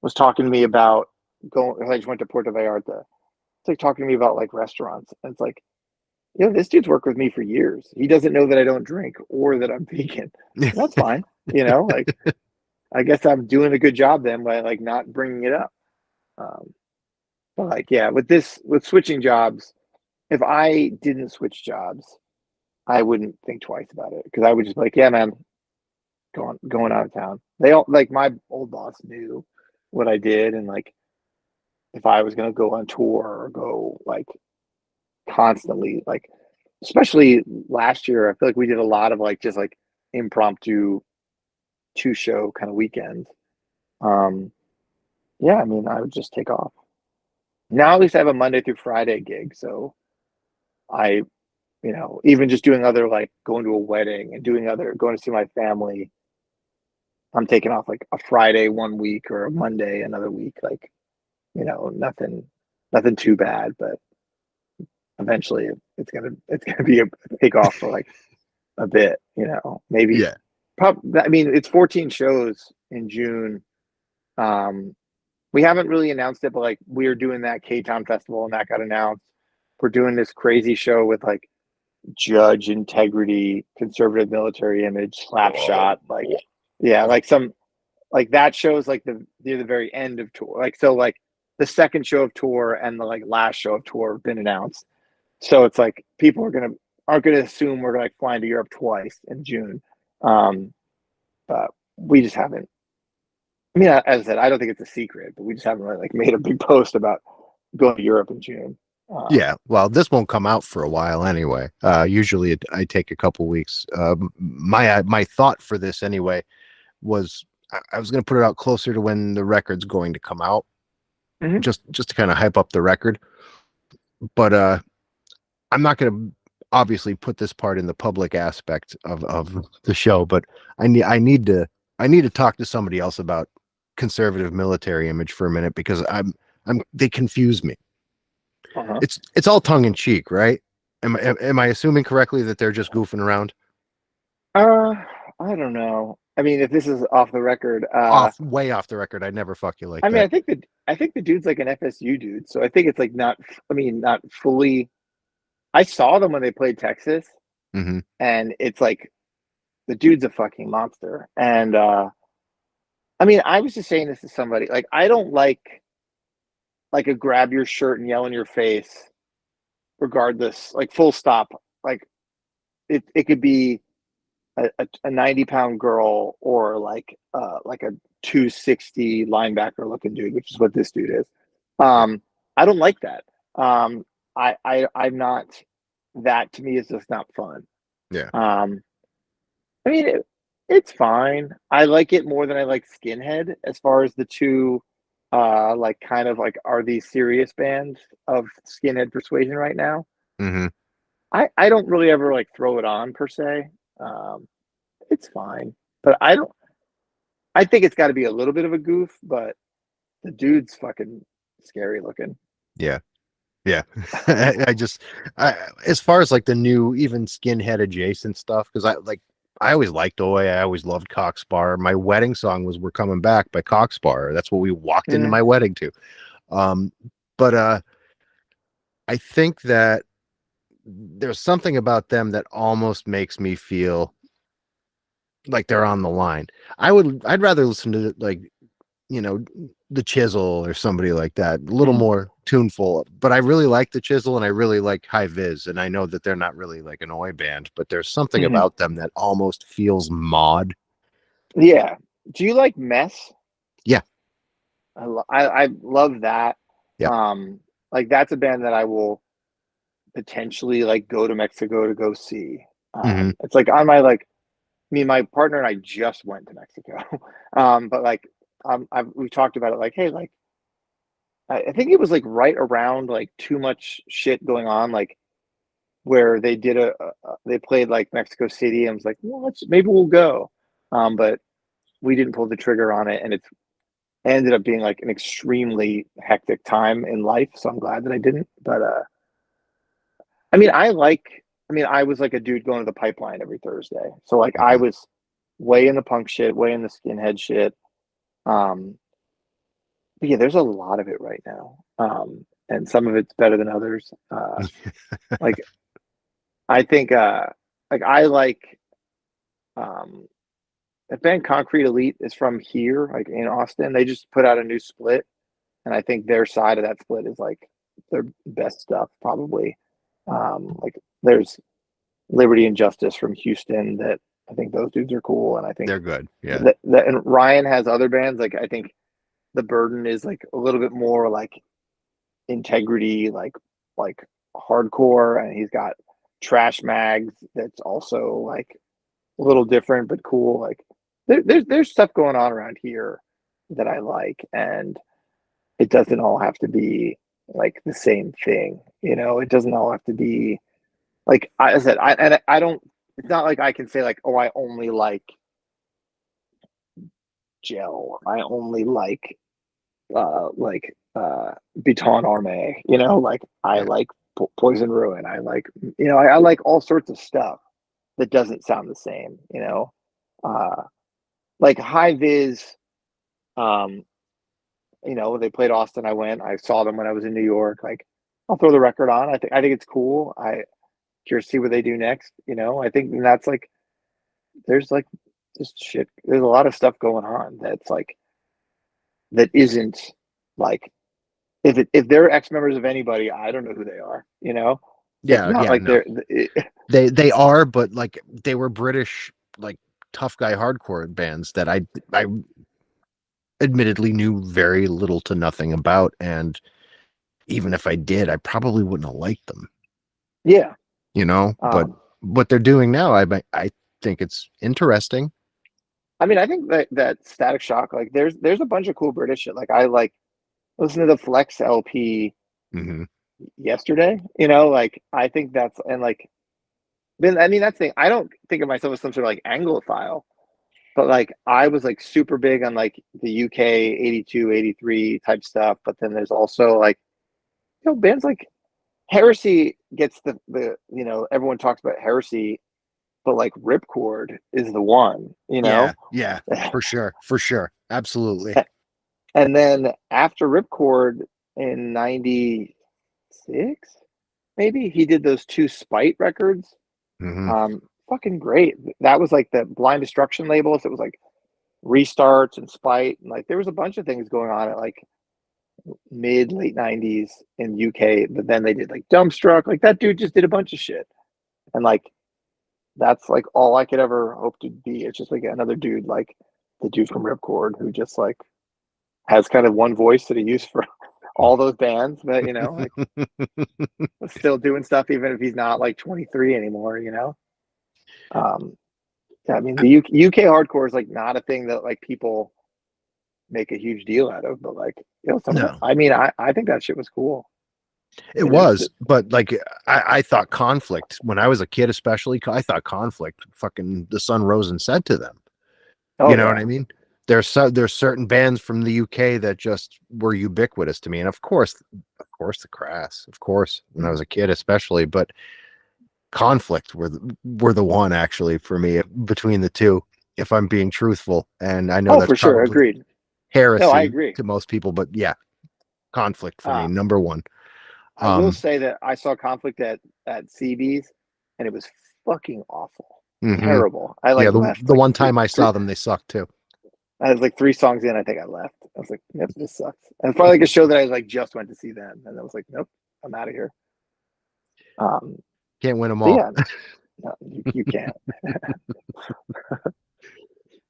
was talking to me about going. I just went to Puerto Vallarta. It's like talking to me about like restaurants. And it's like, this dude's worked with me for years. He doesn't know that I don't drink or that I'm vegan. That's fine. Like I guess I'm doing a good job then by like not bringing it up. Um, but like, yeah, with switching jobs, if I didn't switch jobs, I wouldn't think twice about it because I would just be like, yeah, man, going out of town. They all like my old boss knew what I did and like if I was gonna go on tour or go like constantly, like especially last year, I feel like we did a lot of like just like impromptu two show kind of weekends. Um, yeah, I mean, I would just take off. Now at least I have a Monday through Friday gig, so I, even just doing other like going to a wedding and doing other going to see my family. I'm taking off like a Friday one week or a Monday another week, like nothing too bad, but eventually it's gonna be a takeoff for like a bit, maybe. Yeah. I mean, it's 14 shows in June. Um, we haven't really announced it, but like we're doing that K-Town festival and that got announced. We're doing this crazy show with like Judge Integrity, Conservative Military Image, Slapshot, like yeah, like some like that shows like near the very end of tour. Like so like the second show of tour and the like last show of tour have been announced. So it's like people aren't gonna assume we're like flying to Europe twice in June. Um, but we just haven't. I mean, as I said, I don't think it's a secret, but we just haven't really like made a big post about going to Europe in June. Yeah, well, this won't come out for a while anyway. Usually I take a couple weeks. My thought for this anyway was I was going to put it out closer to when the record's going to come out, Mhm. just to kind of hype up the record. But I'm not going to obviously put this part in the public aspect of the show. But I need to talk to somebody else about conservative military image for a minute, because they confuse me. Uh-huh. It's all tongue in cheek, right? Am I assuming correctly that they're just goofing around? I don't know. I mean, if this is off the record, Way off the record. I'd never fuck you like I mean, that. I think the dude's like an FSU dude, so I think it's like not. I mean, not fully. I saw them when they played Texas, Mm-hmm. and it's like the dude's a fucking monster. And I mean, I was just saying this to somebody. Like, I don't like a grab your shirt and yell in your face, regardless. Like, full stop. Like, it could be a 90-pound girl or like a 260 linebacker looking dude, which is what this dude is. I don't like that. I'm not. That to me is just not fun. Yeah. I mean, it's fine. I like it more than I like Skinhead, as far as the two, like kind of like are these serious bands of Skinhead persuasion right now. Mm-hmm. I don't really ever like throw it on per se. It's fine, but I think it's got to be a little bit of a goof, but the dude's fucking scary looking. Yeah. Yeah. As far as like the new, even skinhead adjacent stuff, because I always liked Oi. I always loved Cockspar. My wedding song was "We're Coming Back" by Cockspar. That's what we walked into my wedding to. But I think that there's something about them that almost makes me feel like they're on the line. I'd rather listen to like, the Chisel or somebody like that, a little more tuneful. But I really like the Chisel, and I really like High Viz, and I know that they're not really like an Oi band, but there's something about them that almost feels mod. Yeah. Do you like Mess? Yeah. I love that. Yeah. Like that's a band that I will potentially like go to Mexico to go see. It's like on my like, I mean, my partner and I just went to Mexico. But like, we talked about it like, hey, like, I think it was like right around like too much shit going on, like where they did they played like Mexico City, and was like, well, maybe we'll go. But we didn't pull the trigger on it, and it ended up being like an extremely hectic time in life. So I'm glad that I didn't. But I mean, I was like a dude going to the Pipeline every Thursday. So like I was way in the punk shit, way in the skinhead shit. But yeah, there's a lot of it right now. And some of it's better than others. Like I think like I like the band Concrete Elite is from here, like in Austin. They just put out a new split, and I think their side of that split is like their best stuff probably. Like there's Liberty and Justice from Houston that I think those dudes are cool, and I think They're good. Yeah. and Ryan has other bands, like I think The Burden is like a little bit more like integrity, like hardcore, and he's got Trash Mags that's also like a little different but cool. Like there's stuff going on around here that I like, and it doesn't all have to be like the same thing, it doesn't all have to be like I said, I don't, it's not like I can say like, oh, I only like Gel, I only like Baton Arme, like I like Poison Ruin, I like, I like all sorts of stuff that doesn't sound the same, like High Viz, they played Austin. I saw them when I was in New York. Like, I'll throw the record on. I think it's cool. I curious to see what they do next. I think that's like, there's like just shit. There's a lot of stuff going on that's like, that isn't like, if they're ex members of anybody, I don't know who they are. Yeah. It's not Yeah. like No. They are, but like they were British, like tough guy hardcore bands that I admittedly knew very little to nothing about, and even if I did, I probably wouldn't have liked them, Yeah. you know. But what they're doing now, I think it's interesting. I mean, I think that Static Shock, like there's a bunch of cool British shit. Like I like listen to the Flex LP Hmm. yesterday, you know, like I think that's and like then I mean that's the thing. I don't think of myself as some sort of like Anglophile, but like I was like super big on like the UK 82, 83 type stuff. But then there's also like, you know, bands like Heresy gets the you know, everyone talks about Heresy, but like Ripcord is the one, you know? Yeah, for sure, absolutely. And then after Ripcord in 96, maybe he did those two Spite records. Hmm. Fucking great. That was like the Blind Destruction labels. It was like Restarts and Spite. And like there was a bunch of things going on at like mid late 90s in UK, but then they did like Dumbstruck. Like that dude just did a bunch of shit. And like that's like all I could ever hope to be. It's just like another dude like the dude from Ripcord who just like has kind of one voice that he used for all those bands, but you know, like still doing stuff even if he's not like 23 anymore, you know. Yeah, I mean the UK hardcore is like not a thing that like people make a huge deal out of, but like, you know, some of No, I mean I think that shit was cool. it You know, was, but like I thought Conflict when I was a kid, especially, I thought Conflict, fucking the sun rose and set to them. oh You know yeah. what I mean? There's certain bands from the UK that just were ubiquitous to me, and of course, the Crass, of course, when I was a kid, especially. But Conflict were the one actually for me between the two, if I'm being truthful. And I know Oh, that's for sure, probably agreed. No, I heresy agree. to most people, but yeah, Conflict for me, Uh, number one. I will say that I saw Conflict at CB's and it was fucking awful. Mhm. Terrible. I Yeah, like left the like one time I saw them, they sucked too. I was like 3 songs in, I think I left. I was like, yep, this sucks. And it's probably like a show that I like just went to see then. And I was like, nope, I'm out of here. Um, Can't win them but all. yeah, no, you can't.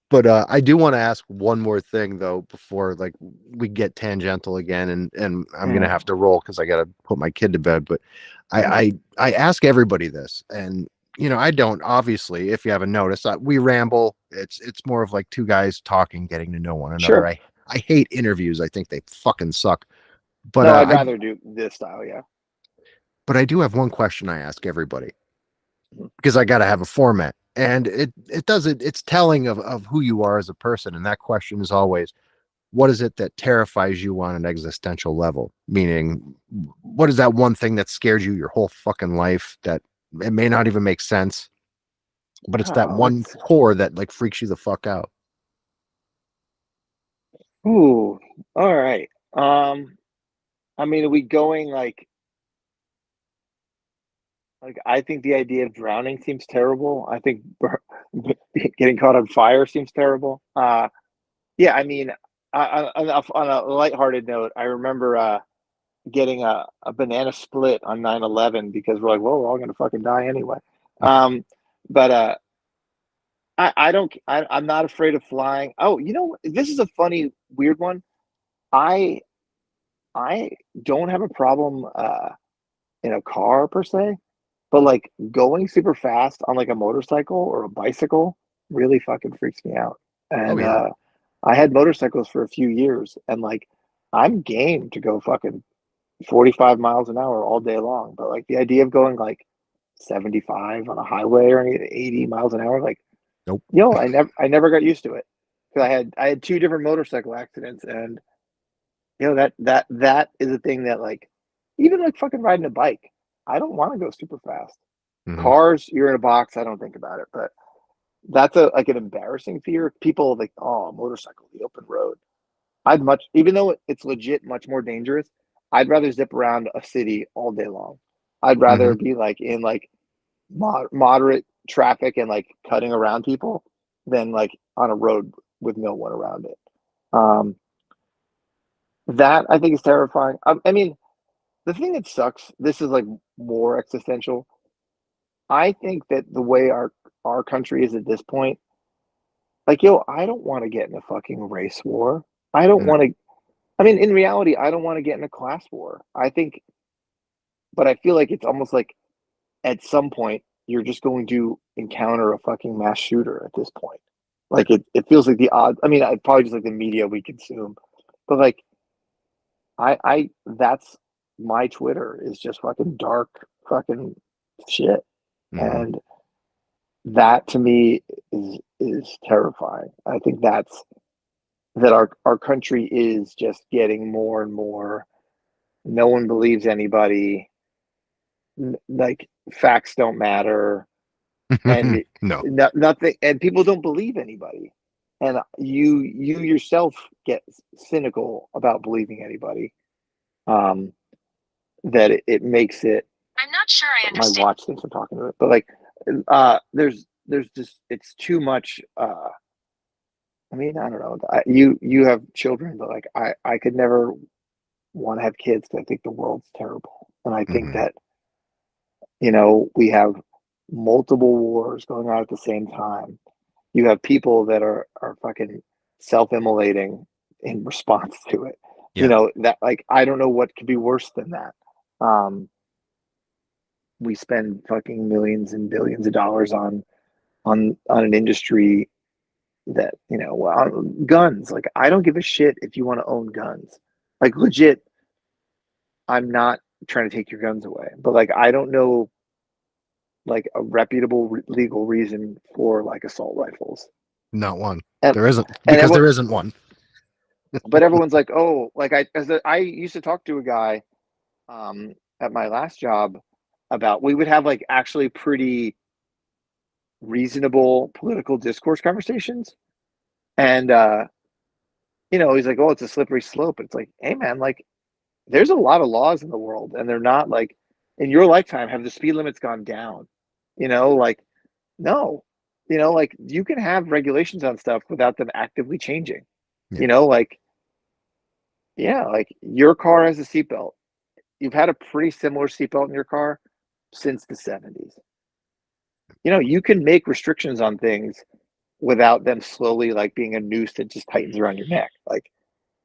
But I do want to ask one more thing though before like we get tangential again, and I'm gonna Mm, have to roll because I gotta put my kid to bed. But I ask everybody this, and you know I don't obviously. If you haven't noticed, we ramble. It's more of like two guys talking, getting to know one another. sure. I hate interviews. I think they fucking suck. But No, I'd rather do this style, yeah. I do have one question I ask everybody Mhm. because I got to have a format, and it's telling of who you are as a person, and that question is always, what is it that terrifies you on an existential level? Meaning, what is that one thing that scared you your whole fucking life that it may not even make sense, but it's that Oh, one core that like freaks you the fuck out? ooh, all right. I mean, are we going like I think the idea of drowning seems terrible. I think getting caught on fire seems terrible. Yeah, I mean, on a lighthearted note, I remember getting a banana split on 9/11 because we're like, well, we're all gonna fucking die anyway. Um, but I don't, I'm not afraid of flying. Oh, you know, this is a funny, weird one. I I don't have a problem in a car per se, but like going super fast on like a motorcycle or a bicycle really fucking freaks me out. Oh And yeah. I had motorcycles for a few years and like I'm game to go fucking 45 miles an hour all day long. But like the idea of going like 75 on a highway or 80 miles an hour, like, Nope. I never got used to it. Because I had two different motorcycle accidents and you know that is a thing that like even like fucking riding a bike, I don't want to go super fast. Hmm. Cars, you're in a box, I don't think about it, but that's a like an embarrassing fear. People like, oh, motorcycle, the open road. I'd much even though it's legit much more dangerous, I'd rather zip around a city all day long. I'd rather Hmm. be like in like moderate traffic and like cutting around people than like on a road with no one around it. Um, that I think is terrifying. I mean, the thing that sucks, this is like more existential. I think that the way our country is at this point, like yo, I don't want to get in a fucking race war. I don't No. want to. I mean, in reality, I don't want to get in a class war. I think, but I feel like it's almost like at some point you're just going to encounter a fucking mass shooter at this point. Like it feels like the odds. I mean, I probably just like the media we consume, but like I that's my Twitter is just fucking dark fucking shit, and that to me is terrifying. I think that our country is just getting more and more. No one believes anybody. Like facts don't matter, and No. nothing, and people don't believe anybody, and you yourself get cynical about believing anybody. That it makes it. I'm not sure I My understand. watch thinks I'm talking to it, but like, there's just it's too much. I mean, I don't know. You have children, but like I could never want to have kids because I think the world's terrible, and I think that we have multiple wars going on at the same time. You have people that are fucking self-immolating in response to it. Yeah. That like I don't know what could be worse than that. We spend fucking millions and billions of dollars on an industry that guns. Like I don't give a shit if you want to own guns. Like legit, I'm not trying to take your guns away, but like I don't know like a reputable legal reason for like assault rifles. Not one. And, there isn't, because there isn't one. But everyone's like, oh, like I used to talk to a guy at my last job about, we would have like actually pretty reasonable political discourse conversations, and he's like, oh, it's a slippery slope. It's like, hey man, like there's a lot of laws in the world, and they're not like, in your lifetime have the speed limits gone down? Like no. Like you can have regulations on stuff without them actively changing. Like like your car has a seatbelt. You've had a pretty similar seatbelt in your car since the 70s. You can make restrictions on things without them slowly like being a noose that just tightens around your neck. Like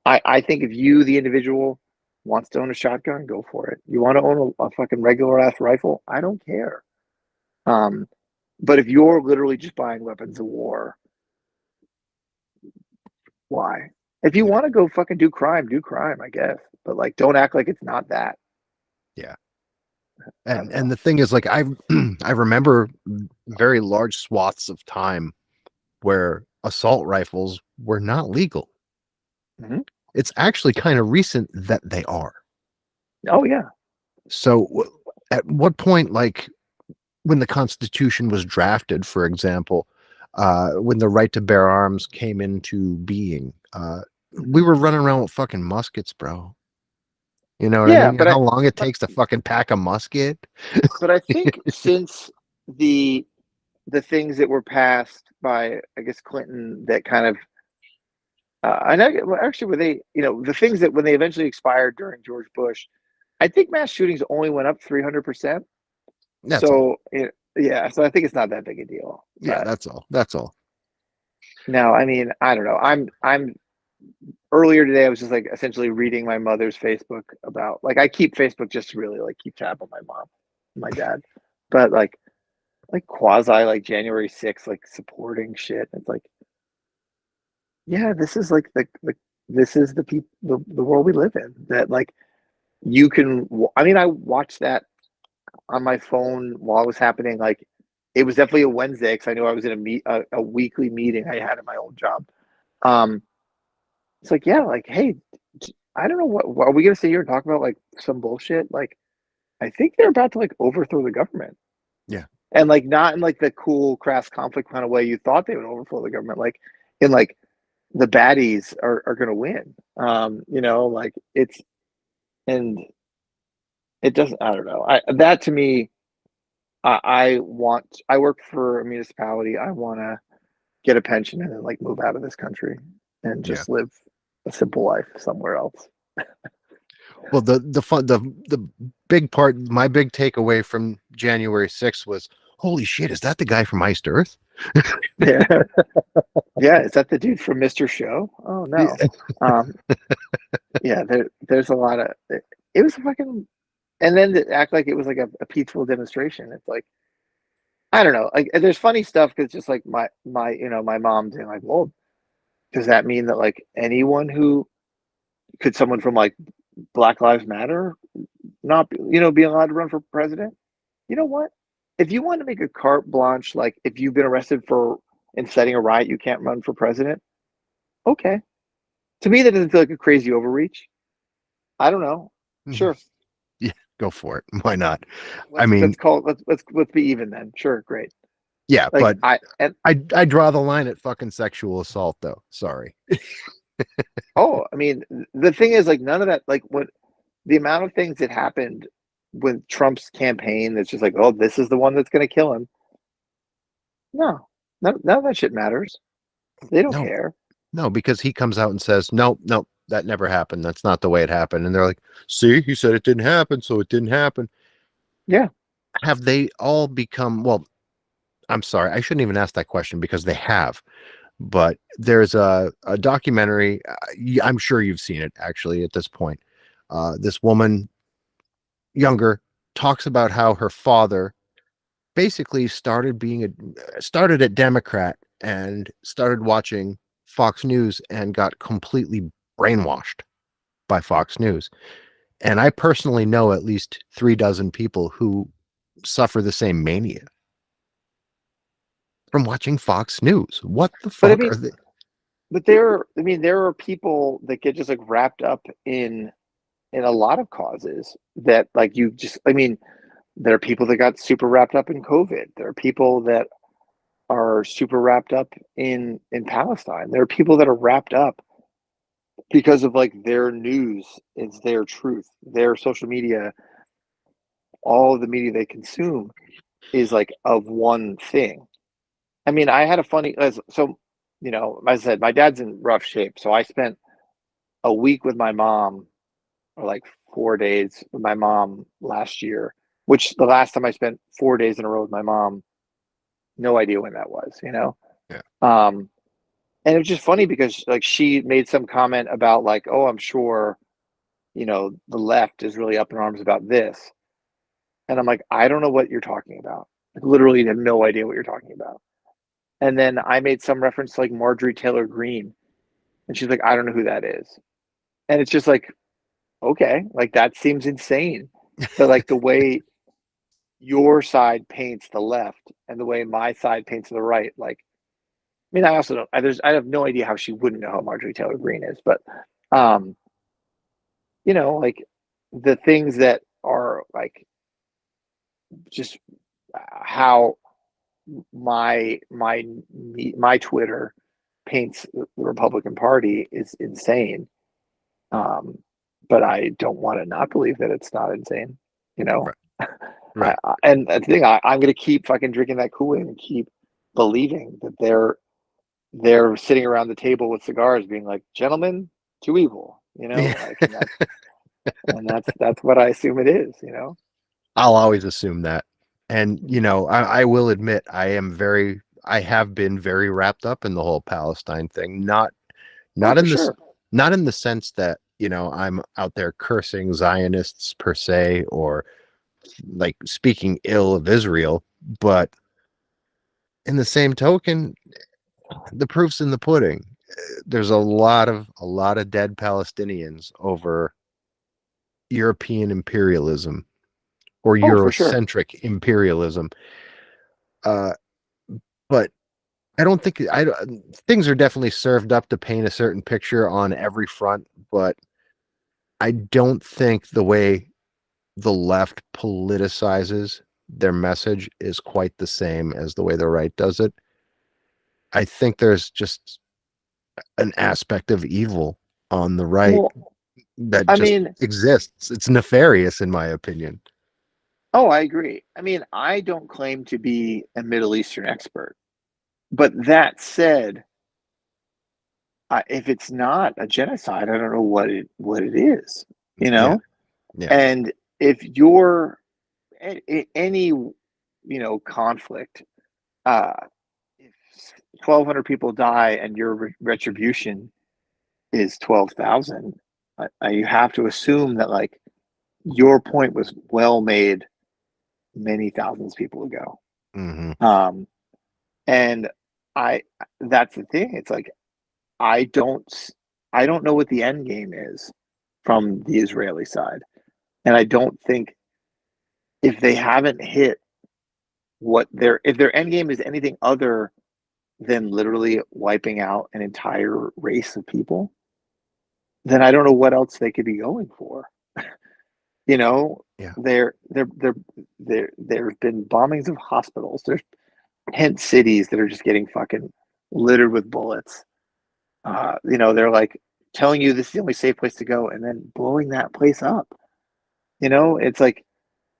I think if you, the individual, wants to own a shotgun, go for it. You want to own a fucking regular ass rifle, I don't care. But if you're literally just buying weapons of war, why? If you want to go fucking do crime, I guess. But like, don't act like it's not that. Yeah. And the thing is, like, I remember very large swaths of time where assault rifles were not legal. It's actually kind of recent that they are. Oh yeah. So at what point, like when the Constitution was drafted, for example, when the right to bear arms came into being, we were running around with fucking muskets, bro. You know what I mean? But how long it takes to fucking pack a musket. But I think since the things that were passed by, I guess, Clinton, that kind of, actually, were they, the things that when they eventually expired during George Bush, I think mass shootings only went up 300%. So I think it's not that big a deal. Yeah, that's all. No, I mean, I don't know. I'm earlier today, I was just like essentially reading my mother's Facebook about, like, I keep Facebook just to really like keep tab on my mom and my dad, but like quasi like January 6th, like supporting shit. It's like, yeah, this is like this is the world we live in, that like you can, I mean, I watched that on my phone while it was happening. Like it was definitely a Wednesday because I knew I was in a weekly meeting I had at my old job. It's like, yeah, like, hey, I don't know what are we gonna sit here and talk about like some bullshit? Like, I think they're about to like overthrow the government. Yeah. And like not in like the cool crass conflict kind of way you thought they would overthrow the government. Like in like the baddies are gonna win. Like it's, and it doesn't, I don't know. That to me, I work for a municipality. I wanna get a pension and then like move out of this country and just live a simple life somewhere else. Well, the big part, my big takeaway from January 6th was, holy shit, is that the guy from Iced Earth? Yeah. Yeah, is that the dude from Mr. Show? Oh no. Yeah, there's a lot of it was fucking, and then to act like it was like a peaceful demonstration. It's like, I don't know. Like there's funny stuff because just like my mom being like, well, does that mean that like anyone who could someone from like Black Lives Matter not be allowed to run for president? You know what? If you want to make a carte blanche, like if you've been arrested for inciting a riot, you can't run for president. Okay. To me, that doesn't feel like a crazy overreach. I don't know. Sure. Yeah, go for it. Why not? I Let's mean, let's call it, let's be even then. Sure, great. yeah, Like but I draw the line at fucking sexual assault, though. Sorry. oh, I mean, the thing is, like, none of that, like, what the amount of things that happened with Trump's campaign that's just like, oh, this is the one that's going to kill him. No, none of that shit matters. They don't No, care. no, because he comes out and says, no, no, that never happened. That's not the way it happened. And they're like, see, he said it didn't happen, so it didn't happen. Yeah. Have they all become, well, I'm sorry, I shouldn't even ask that question because they have. But there's a documentary. I'm sure you've seen it actually at this point. This woman, younger, talks about how her father basically started at Democrat and started watching Fox News and got completely brainwashed by Fox News. And I personally know at least 3 dozen people who suffer the same mania from watching Fox News. What the But I fuck mean, are they? there are people that get just like wrapped up in a lot of causes that like you just, I mean, there are people that got super wrapped up in COVID. There are people that are super wrapped up in Palestine. There are people that are wrapped up because of like their news is their truth. Their social media, all of the media they consume is like of one thing. I mean, I had a funny so as I said, my dad's in rough shape. So I spent a week with my mom, or like 4 days with my mom last year, which the last time I spent 4 days in a row with my mom, no idea when that was. Yeah. And it was just funny because like she made some comment about like, oh, I'm sure, the left is really up in arms about this. And I'm like, I don't know what you're talking about. Like, literally have no idea what you're talking about. And then I made some reference to like Marjorie Taylor Greene. And she's like, I don't know who that is. And it's just like, okay, like that seems insane. But like the way your side paints the left and the way my side paints the right, like, I mean, I also don't, I have no idea how she wouldn't know how Marjorie Taylor Greene is, but, um, like the things that are like just how my Twitter paints the Republican Party is insane. But I don't want to not believe that it's not insane, you know. Right. And the thing, I'm going to keep fucking drinking that Kool-Aid and keep believing that they're sitting around the table with cigars, being like, "Gentlemen, too evil," Yeah. like, and that's what I assume it is, I'll always assume that. And, I will admit I have been very wrapped up in the whole Palestine thing. Not Oh, not for in this sure. not in the sense that, I'm out there cursing Zionists per se or like speaking ill of Israel, but in the same token, the proof's in the pudding. There's a lot of dead Palestinians over European imperialism or Oh, for sure. Eurocentric imperialism. Uh, but I don't think things are definitely served up to paint a certain picture on every front, but I don't think the way the left politicizes their message is quite the same as the way the right does it. I think there's just an aspect of evil on the right Well, that I just mean, exists. It's nefarious, in my opinion. oh, I agree. I mean, I don't claim to be a Middle Eastern expert, but that said, if it's not a genocide, I don't know what it is, you Yeah, know. yeah, And if you're any conflict, uh, if 1,200 people die and your retribution is 12,000, you have to assume that like your point was well made many thousands of people ago. Mm-hmm. And that's the thing. It's like I don't know what the end game is from the Israeli side, and I don't think if they haven't hit if their end game is anything other than literally wiping out an entire race of people, then I don't know what else they could be going for. You know, Yeah. there've been bombings of hospitals. There's tent cities that are just getting fucking littered with bullets. You know, they're like telling you this is the only safe place to go, and then blowing that place up. You know, it's like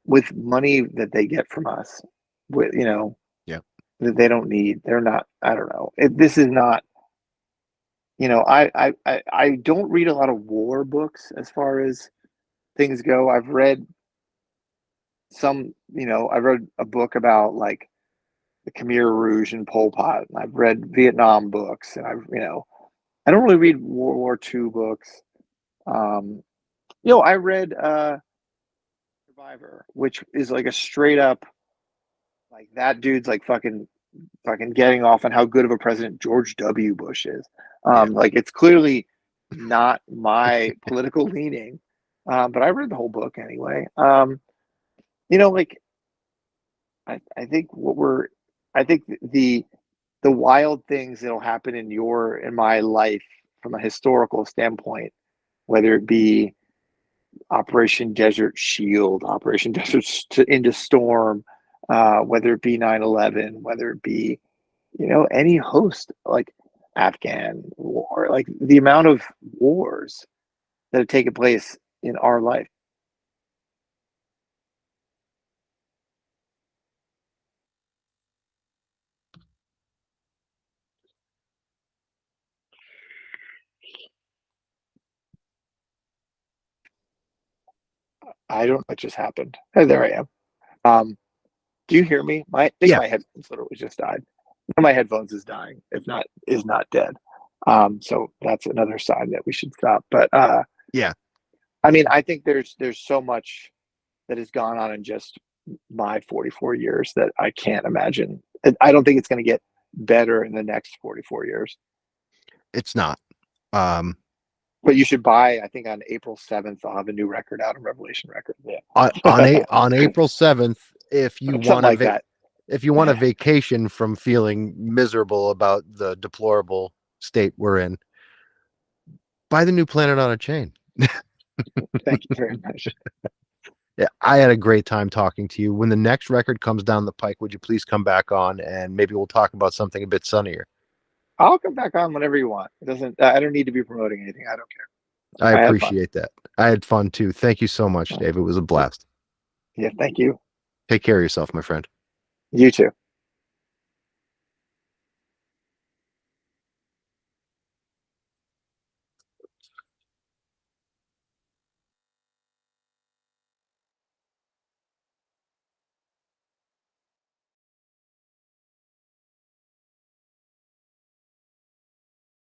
with money that they get from us, with Yeah. that they don't need. They're not. I don't know. This is not. You know, I don't read a lot of war books as far as things go. I've read some. You know, I read a book about like the Khmer Rouge and Pol Pot, and I've read Vietnam books, and I don't really read World War II books. I read Survivor, which is like a straight up like that dude's like fucking getting off on how good of a president George W. Bush is. Yeah. Like it's clearly not my political leaning, but I read the whole book anyway. Like I think the wild things that'll happen in my life from a historical standpoint, whether it be Operation Desert Shield, Operation Desert into Storm, whether it be 9/11, whether it be, any host like Afghan war, like the amount of wars that have taken place in our life. I don't know what just happened. Hey, there I am. Do you hear me? I think my headphones literally just died. One of my headphones is dying, if not is not dead. So that's another sign that we should stop. But Yeah. I mean, I think there's so much that has gone on in just my 44 years that I can't imagine. I don't think it's going to get better in the next 44 years. It's not. But you should buy, I think on April 7th, I'll have a new record out, a Revelation record. Yeah. On April 7th, if you want like that. If you want a vacation from feeling miserable about the deplorable state we're in, buy the new Planet on a Chain. Thank you very much. Yeah, I had a great time talking to you. When the next record comes down the pike, would you please come back on and maybe we'll talk about something a bit sunnier? I'll come back on whenever you want. I don't need to be promoting anything. I don't care. I appreciate that. I had fun too. Thank you so much, Dave. It was a blast. Yeah, thank you. Take care of yourself, my friend. You too.